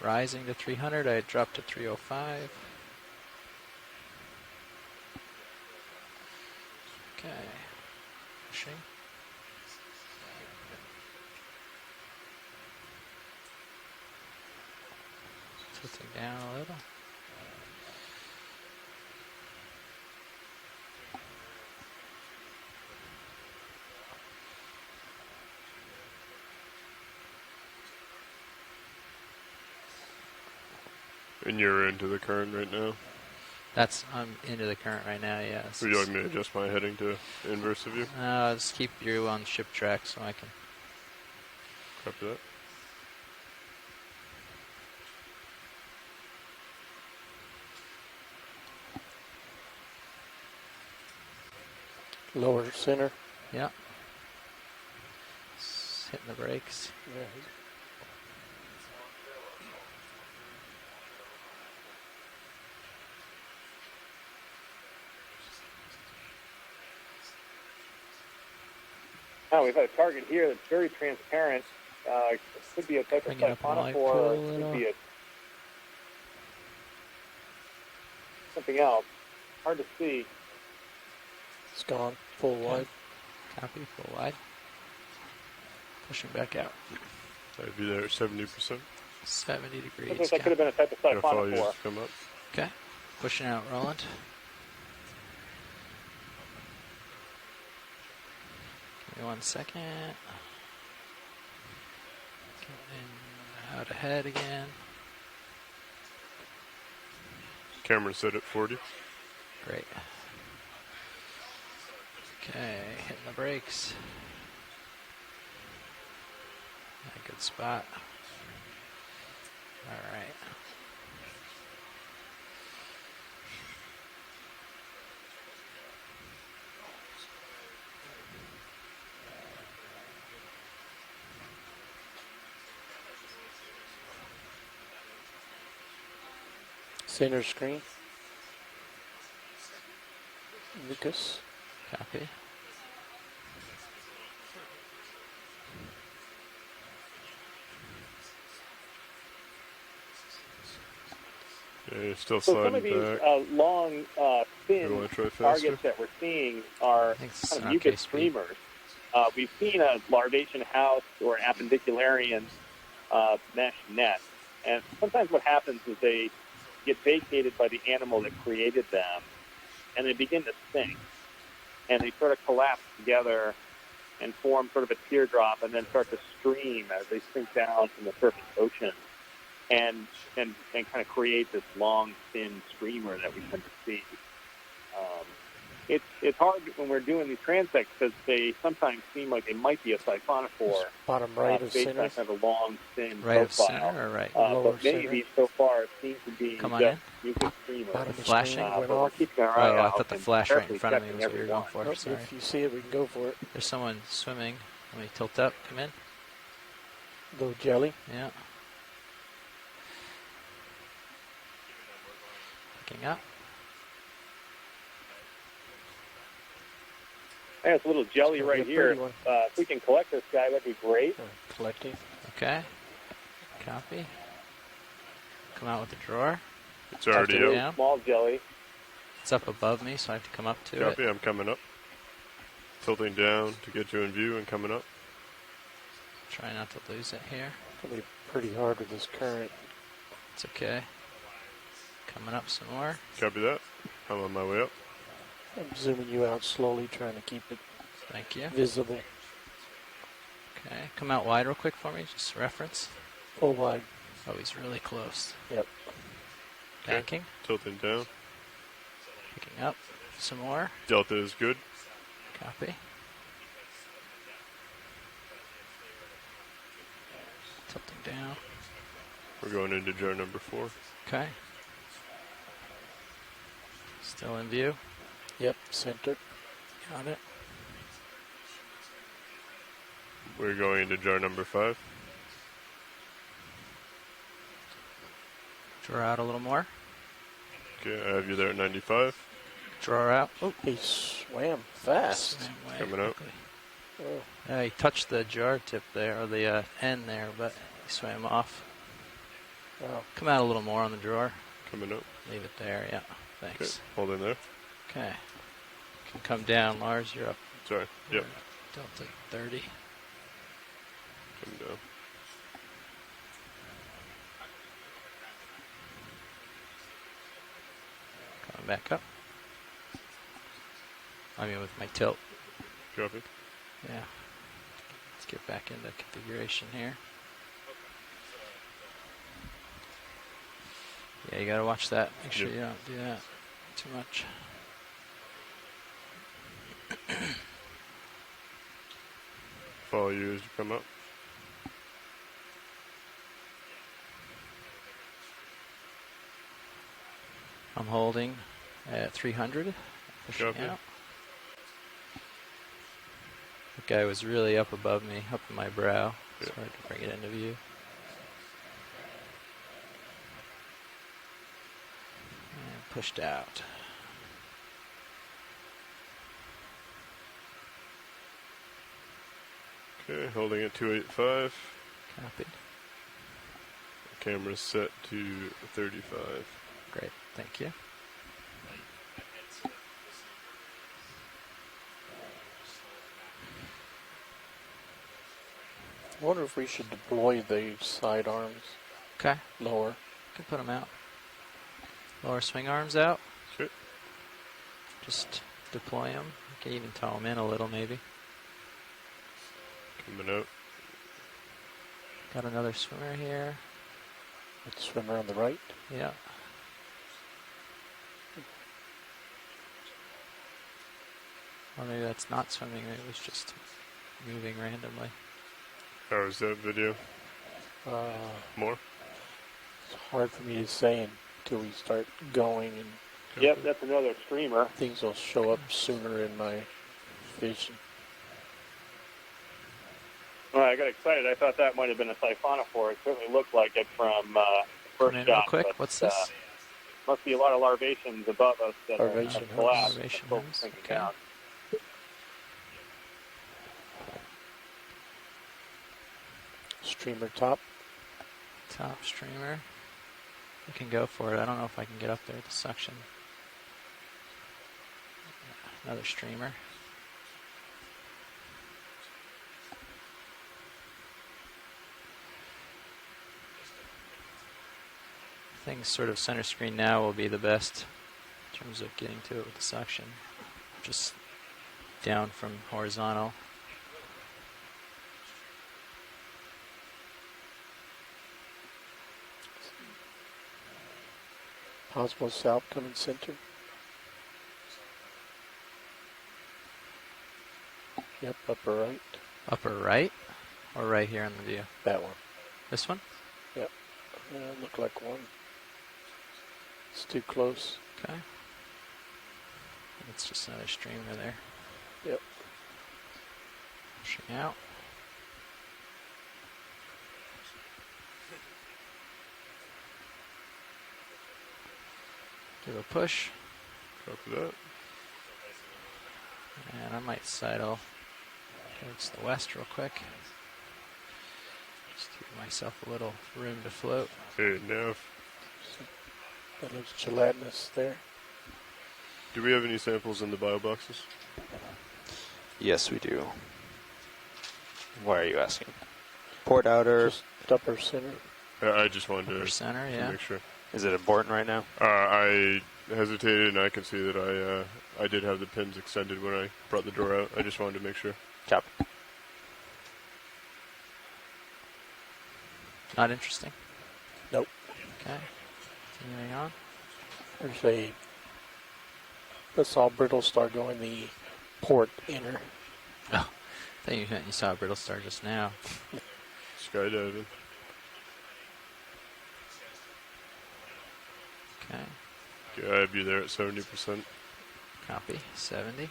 Rising to 300, I dropped to 305. Okay. Pushing. Tilting down a little. And you're into the current right now? I'm into the current right now, yeah. Would you like me to adjust my heading to inverse of you? Just keep you on ship track so I can... Copy that. Lower center. Yeah. Just hitting the brakes. Yeah. We've got a target here that's very transparent. It could be a type of siphonophore, or it could be something else. Hard to see. It's gone. Full wide. Copy, full wide. Pushing back out. I'd be there at 70%. 70 degrees. Looks like that could have been a type of siphonophore. Come up. Okay. Pushing out, Roland. Give me 1 second. Getting out ahead again. Camera set at 40. Great. Okay, hitting the brakes. A good spot. All right. Center screen. Lucas. Copy. Yeah, you're still So some sliding of these back. long, You thin want to try faster? targets that we're seeing are Thanks. kind of Okay, mucus speed. streamers. We've seen a larvation house or an appendicularian mesh net, and sometimes what happens is they get vacated by the animal that created them, and they begin to sink, and they sort of collapse together and form sort of a teardrop, and then start to stream as they sink down from the surface ocean, and kind of create this long, thin streamer that we tend to see. It's hard when we're doing these transects because they sometimes seem like they might be a siphonophore. Bottom right of based center. on kind of a long, thin Right of profile. center or right? Lower But many center. of these so far seem to be Come on just mucus streamers. Bottom of Flashing screen went but we're off. keeping our eye Oh, I out thought the and flash right in carefully front of me checking was what you were every going one. for. Nope, Sorry. if you see it, we can go for it. There's someone swimming. Let me tilt up. Come in. Little jelly. Yeah. Picking up. There's a little jelly It's gonna right be a here. pretty one. If we can collect this guy, that'd be great. Collecting. Okay. Copy. Come out with the drawer. It's already After up. down. Small jelly. It's up above me, so I have to come up to Copy, it. I'm coming up. Tilting down to get you in view and coming up. Try not to lose it here. It's gonna be pretty hard with this current. It's okay. Coming up some more. Copy that. I'm on my way up. I'm zooming you out slowly, trying to keep it Thank you. visible. Okay. Come out wide real quick for me, just reference. Full wide. Oh, he's really close. Yep. Okay. Banking. Tilting down. Picking up some more. Delta is good. Copy. Tilting down. We're going into jar number 4. Okay. Still in view. Yep, centered. Got it. We're going into jar number 5. Draw out a little more. Okay, I have you there at 95. Draw out. Oh, He swam fast. swam way Coming out. quickly. Oh, He touched the jar tip there, or the end there, but he swam off. wow. Come out a little more on the drawer. Coming up. Leave it there, yeah. Okay, Thanks. hold in there. Okay. Can come down, Lars. You're up. Sorry. Yep. Delta 30. Come down. Coming back up. I mean, with my tilt. Copy. Yeah. Let's get back into configuration here. Yeah, you gotta watch that. Make sure Yep. you don't do that too much. Follow you as you come up. I'm holding at 300. Pushing Copy. out. The guy was really up above me, up in my brow. Yeah. So I had to bring it into view. And pushed out. Okay, holding at 285. Copied. Camera's set to 35. Great, thank you. I wonder if we should deploy the side arms Okay, lower. can put them out. Lower swing arms out. Okay. Just deploy them. You can even tow them in a little, maybe. Coming out. Got another swimmer here. Let's swim around the right. Yeah. Or maybe that's not swimming, maybe it was just moving randomly. Oh, is that video? More? It's hard for me to say until we start going, and Yep, that's another streamer. things will show up sooner in my vision. All right, I got excited. I thought that might have been a siphonophore. It certainly looked like it from the first Come in real shot. quick. But, What's this? Must be a lot of larvations above us that Larvation have collapsed. Larvation That's hose, sinking okay. down. Streamer top. Top streamer. We can go for it. I don't know if I can get up there with the suction. Another streamer. Things sort of center screen now will be the best in terms of getting to it with the suction. Just down from horizontal. Possible salp coming center. Yep, upper right. Upper right? Or right here on the view? That one. This one? Yep. Look like one. It's too close. Okay. It's just another streamer there. Yep. Pushing out. Give a push. Copy that. And I might sidle towards the west real quick. Just give myself a little room to float. Hey, now, That looks gelatinous there. do we have any samples in the bio boxes? Yes, we do. Why are you asking? Port outer. Just upper center. I just wanted Upper to, center, to yeah. make sure. Is it important right now? I hesitated, and I can see that I did have the pins extended when I brought the door out. I just wanted to make sure. Copy. Not interesting. Nope. Okay. Continuing on. There's a. Let's all brittle star going the port inner. Oh, I thought you meant you saw a brittle star just now. Skydiving. Okay. Okay, I have you there at 70%. Copy. 70.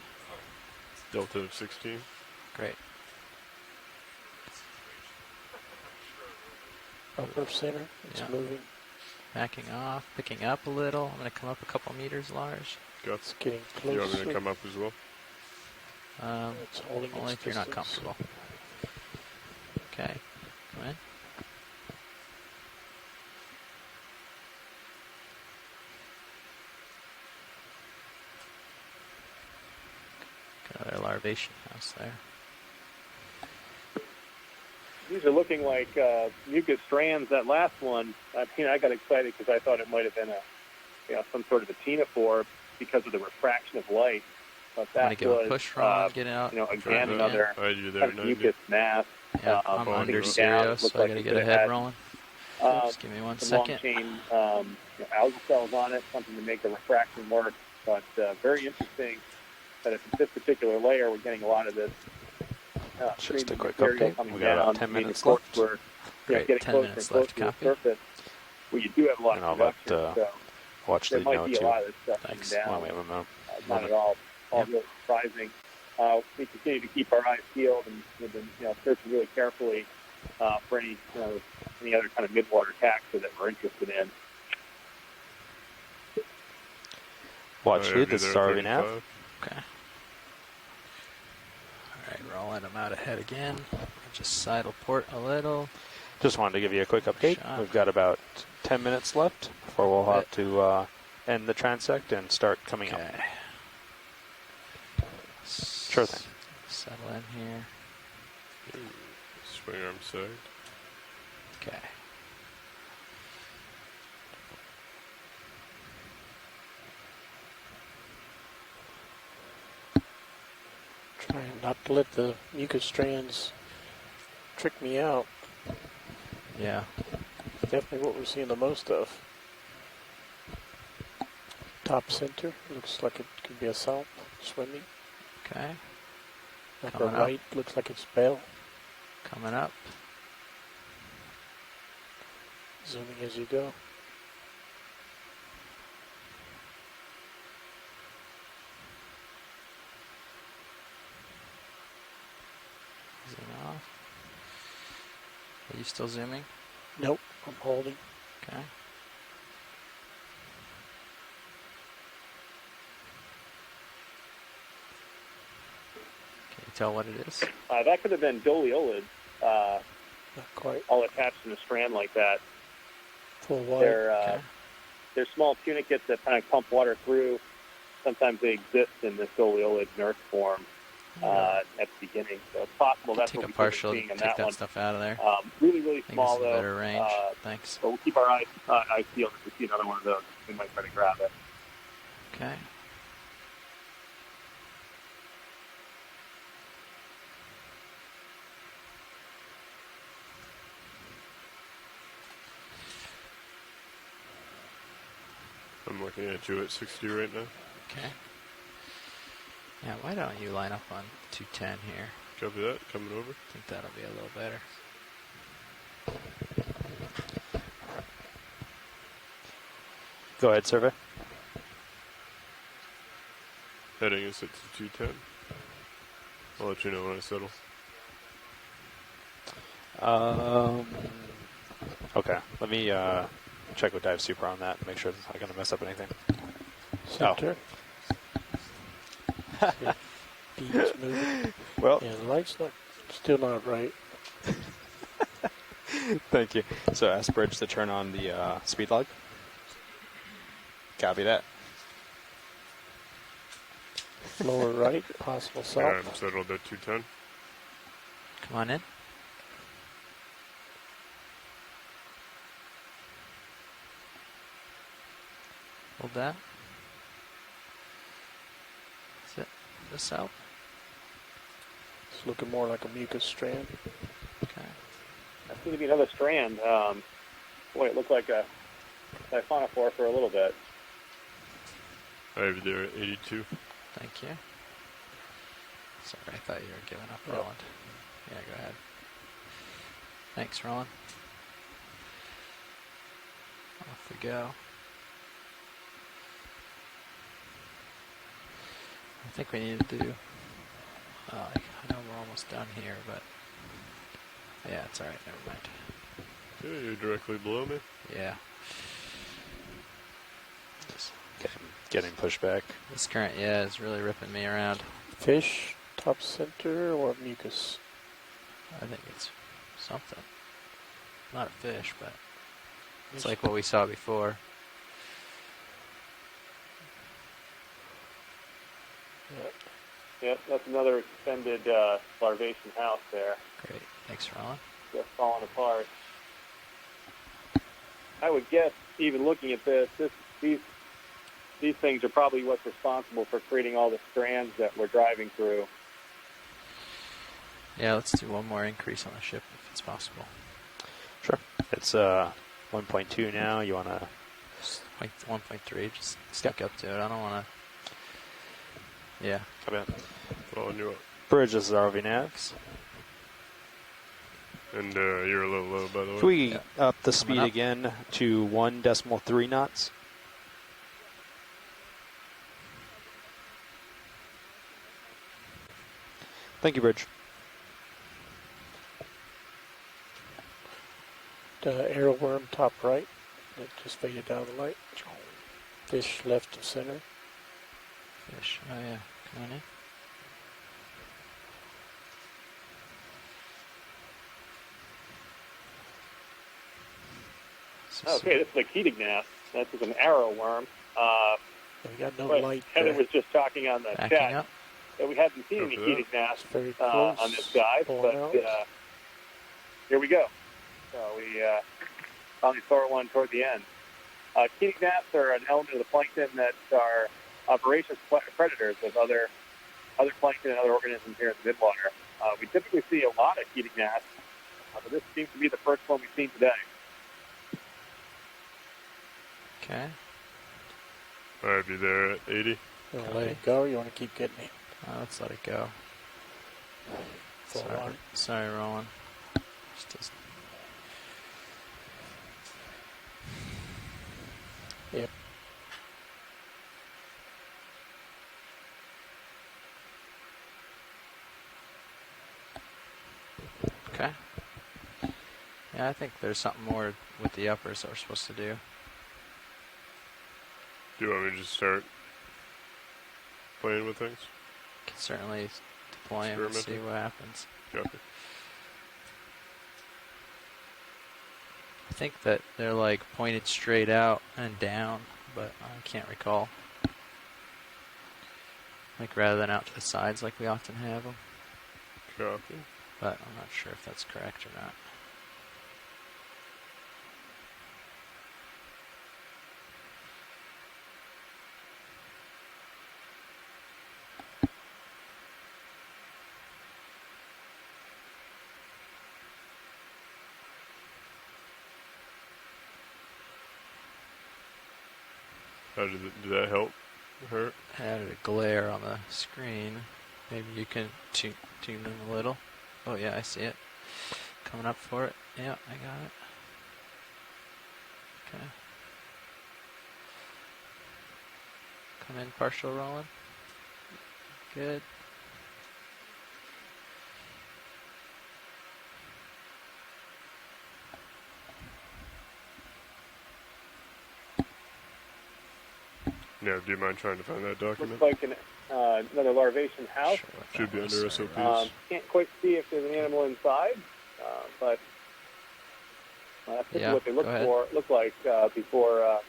Delta of 16. Great. Upper center. It's Yeah. moving. Backing off. Picking up a little. I'm going to come up a couple meters large. Got It's getting Do you want me to closer. come up as well? It's holding Only its if you're not distance. comfortable. Okay. Come in. Got another larvation house there. These are looking like mucus strands. That last one, I got excited because I thought it might have been some sort of a ctenophore because of the refraction of light. But I'm going that to give was, a push rod, get it out. again, another I do there kind at of 90. mucus mass. Yeah, I'm on under down. stereo, Looked so I like got to it get a could've head had, rolling. Just give me 1 some second. long chain algal cells on it, something to make the refraction work. But very interesting that at this particular layer, we're getting a lot of this Just a stream of quick material update. coming We got about down. 10 I mean, minutes of course, left. we're Great, getting 10 closer minutes and closer left. to the Copy. surface. Where you do have a lot And of I'll let, production, so Watch there the might note be a too. lot of this stuff Thanks. coming Why down. don't we have a moment? Not at all real surprising. We continue to keep our eyes peeled, and we've been searching really carefully for any other kind of midwater taxa that we're interested in. Watch I you, have you this is there at RV nav. 35. Okay. Alright, rolling them out ahead again. Just sidle port a little. Just wanted to give you a quick update. Shot. We've got about 10 minutes left before we'll have to end the transect and start coming up. Okay. Sure thing. Settle in here. Swing arm side. Okay. Trying not to let the mucus strands trick me out. Yeah. Definitely what we're seeing the most of. Top center looks like it could be a salp swimming. Okay. Upper Coming up. right looks like it's Bell. Coming up. Zooming as you go. Zoom off. Are you still zooming? Nope, I'm holding. Okay. Can you tell what it is? That could have been doliolids, Not quite. all attached in a strand like that. Full wire. They're small tunicates that kind of pump water through. Sometimes they exist in this doliolid nurse form at the beginning. So it's possible that's Take what a we partial, seeing in take that that one. stuff out of there. Really, really I think small this is though. better range. Thanks. But we'll keep our eyes peeled if we see another one of those. We might try to grab it. Okay. I'm looking at you at 60 right now. Okay. Yeah, why don't you line up on 210 here? Copy that. Coming over. I think that'll be a little better. Go ahead, survey. Heading is at 210. I'll let you know when I settle. Okay, let me check with Dive Super on that and make sure it's not going to mess up anything. Center. Beam's moving. Well, Yeah, the light's still not right. thank you. So ask Bridge to turn on the speed log. Copy that. Lower right, possible Yeah, south. I'm settled at 210. Come on in. Hold that. That's it. This out. It's looking more like a mucus strand. Okay. That seems to be another strand. Boy, it looked like a siphonophore for a little bit. I have you there at 82. Thank you. Sorry, I thought you were giving up, Roland. Yeah, go ahead. Thanks, Roland. Off we go. I think we need to do... I know we're almost done here, but... Yeah, it's alright, never mind. Yeah, you're directly below me. Yeah. Getting pushed back. This current, yeah, is really ripping me around. Fish, top center, or mucus? I think it's something. Not a fish, but it's like what we saw before. Yep, that's another extended larvation house there. Great. Thanks, Roland. Just falling apart. I would guess, even looking at these things are probably what's responsible for creating all the strands that we're driving through. Yeah, let's do one more increase on the ship if it's possible. Sure. It's 1.2 now. You want to... 1.3, just stick up to it. I don't want to... Yeah. Come in. Following you up. Bridge, this is RV Navigs. And you're a little low, by the way. Can we up the Coming speed up. again to 1.3 knots? Thank you, Bridge. The arrowworm top right. That just faded down the light. Fish left of center. Fish. Oh, yeah. Come on in. Okay, this is a Keating-Nass. This is an arrowworm. We got no but light Heather there. was just talking on the Backing chat up. that we hadn't seen any Over there. Keating-Nass Very close. on this dive, Pulling but out. here we go. So we finally saw one toward the end. Keating-Nass are an element of the plankton that are voracious predators of other plankton and other organisms here in the midwater. We typically see a lot of Keating-Nass, but this seems to be the first one we've seen today. Okay. I have you there at 80. You want to let it go, or you want to keep getting it? Let's let it go. Full Sorry, on. sorry, Roland. Just Yep. okay. Yeah, I think there's something more with the uppers that we're supposed to do. Do you want me to just start playing with things? Can certainly deploy them and see Experimenting? what happens. Copy. I think that they're like pointed straight out and down, but I can't recall. Like rather than out to the sides like we often have them. Copy. But I'm not sure if that's correct or not. How did that help her? Added a glare on the screen. Maybe you can tune them a little. Oh yeah, I see it. Coming up for it. Yeah, I got it. Okay. Come in partial rolling. Good. Now, do you mind trying to find that document? Looks like another larvation house. Should be under SOPs. Can't quite see if there's an animal inside, but that's typically what they look like before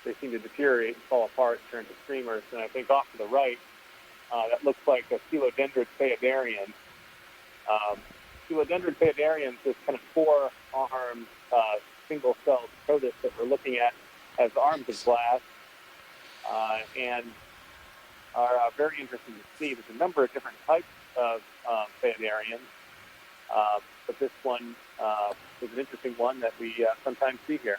they seem to deteriorate and fall apart and turn to streamers. And I think off to the right, that looks like a Coelodendrid phaedarian. Coelodendrid phaedarian is this kind of four-armed, single-celled protus that we're looking at, has arms of glass, and are very interesting to see. There's a number of different types of phaedarians, but this one is an interesting one that we sometimes see here.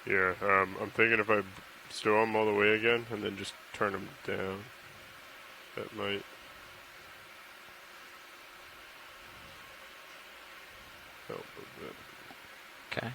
Yeah, I'm thinking if I stow them all the way again and then just turn them down, that might help a bit. Okay.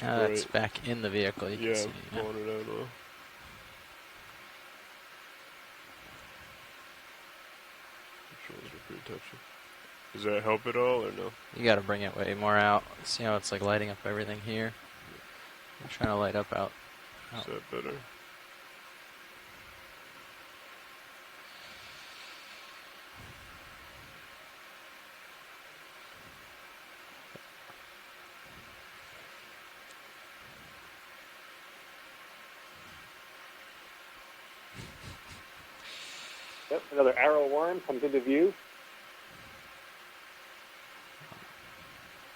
Now that's back in the vehicle. You can see. Yeah, pulling it out a little. Controls are pretty touchy. Does that help at all or no? You got to bring it way more out. See how it's like lighting up everything here? I'm trying to light up out. Is that better? Yep, another arrow worm comes into view.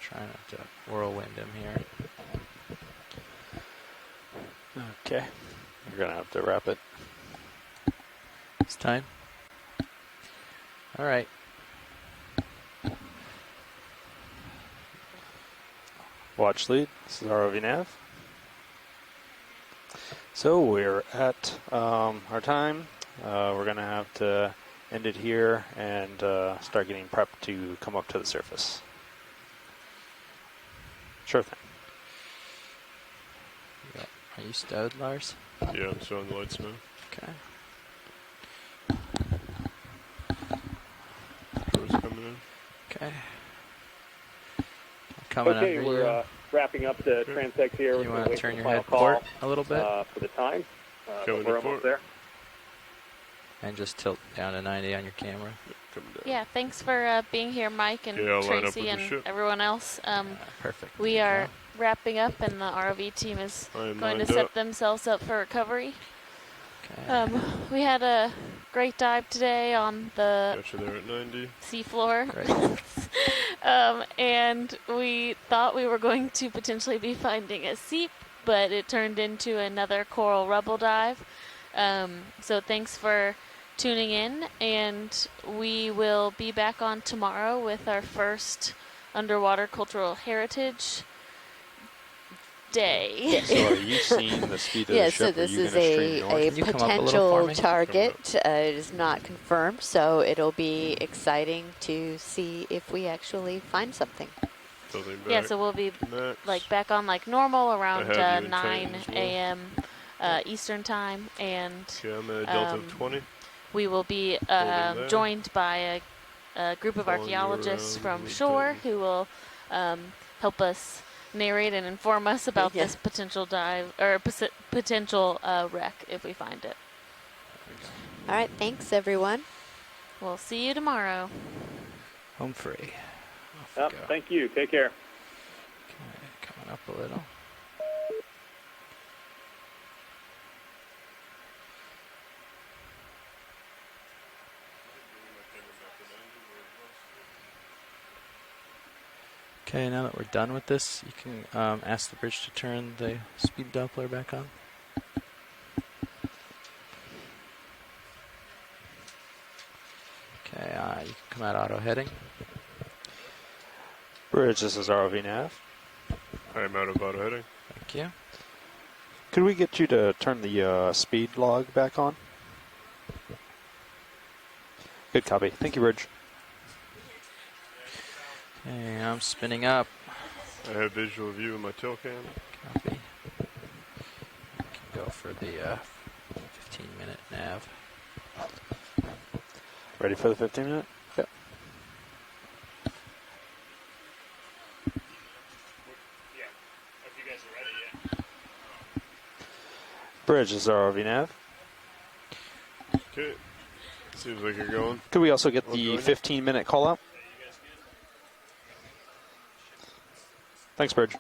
Trying not to whirlwind him here. Okay. You're going to have to wrap it. It's time. All right. Watch lead. This is ROV nav. So we're at our time. We're going to have to end it here and start getting prepped to come up to the surface. Sure thing. Yep. Are you stowed, Lars? Yeah, I'm showing the lights now. Okay. Doors coming in. Okay. Coming Okay, under we're you. Wrapping up the transect here. You want to turn your head port a little bit? For the time. Coming We're to almost port. there. And just tilt down to 90 on your camera. Coming down. Yeah, thanks for being here, Mike and Yeah, I'll line up Tracy with the and ship. everyone else. Perfect. We are wrapping up, and the ROV team is I am going to lined set up. themselves up for recovery. Okay. We had a great dive today on the Got you there at 90. seafloor. And we thought we were going to potentially be finding a seep, but it turned into another coral rubble dive. So thanks for tuning in, and we will be back on tomorrow with our first underwater cultural heritage day. So are you seeing the speed of the Yeah, ship? so this are you is going to stream north? a Can you come up a little for potential me? target. It is not confirmed, so it'll be exciting to see if we actually find something. Something back. Yeah, so we'll be Max. like back on like normal around have you in 9 Titan as well. a.m. Eastern time, and Okay, I'm at a delta of 20. we will be Holding there. joined by a group of Following you archaeologists around from with shore Titan. who will help us narrate and inform us about Yeah. this potential dive or potential wreck if we find it. All right, thanks, everyone. We'll see you tomorrow. Home free. Off we Yep, go. thank you. Take care. Okay, coming up a little. Okay, now that we're done with this, you can ask the bridge to turn the speed Doppler back on. Okay, you can come out auto heading. Bridge, this is ROV Nav. I'm out of auto heading. Thank you. Could we get you to turn the speed log back on? Good copy. Thank you, Bridge. Okay, I'm spinning up. I have visual view of my tail cam. Copy. Can go for the 15-minute nav. Ready for the 15-minute? Yep. Bridge, this is ROV Nav. Okay. Seems like you're going. Could we also get I'll the join you. 15-minute call out? Thanks, Bridge.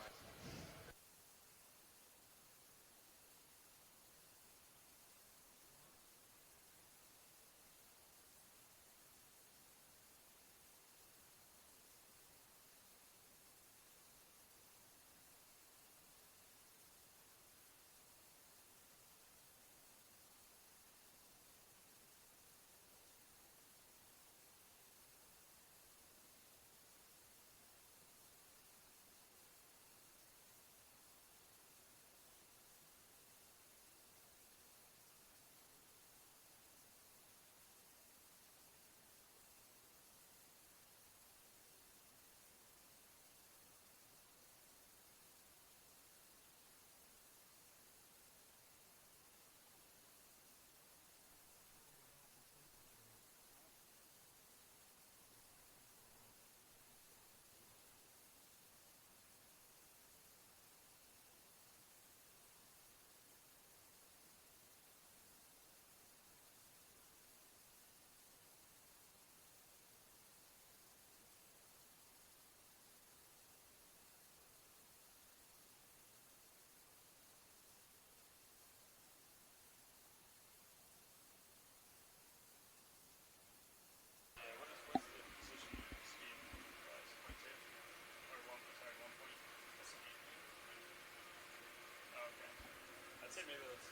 I'd say maybe let's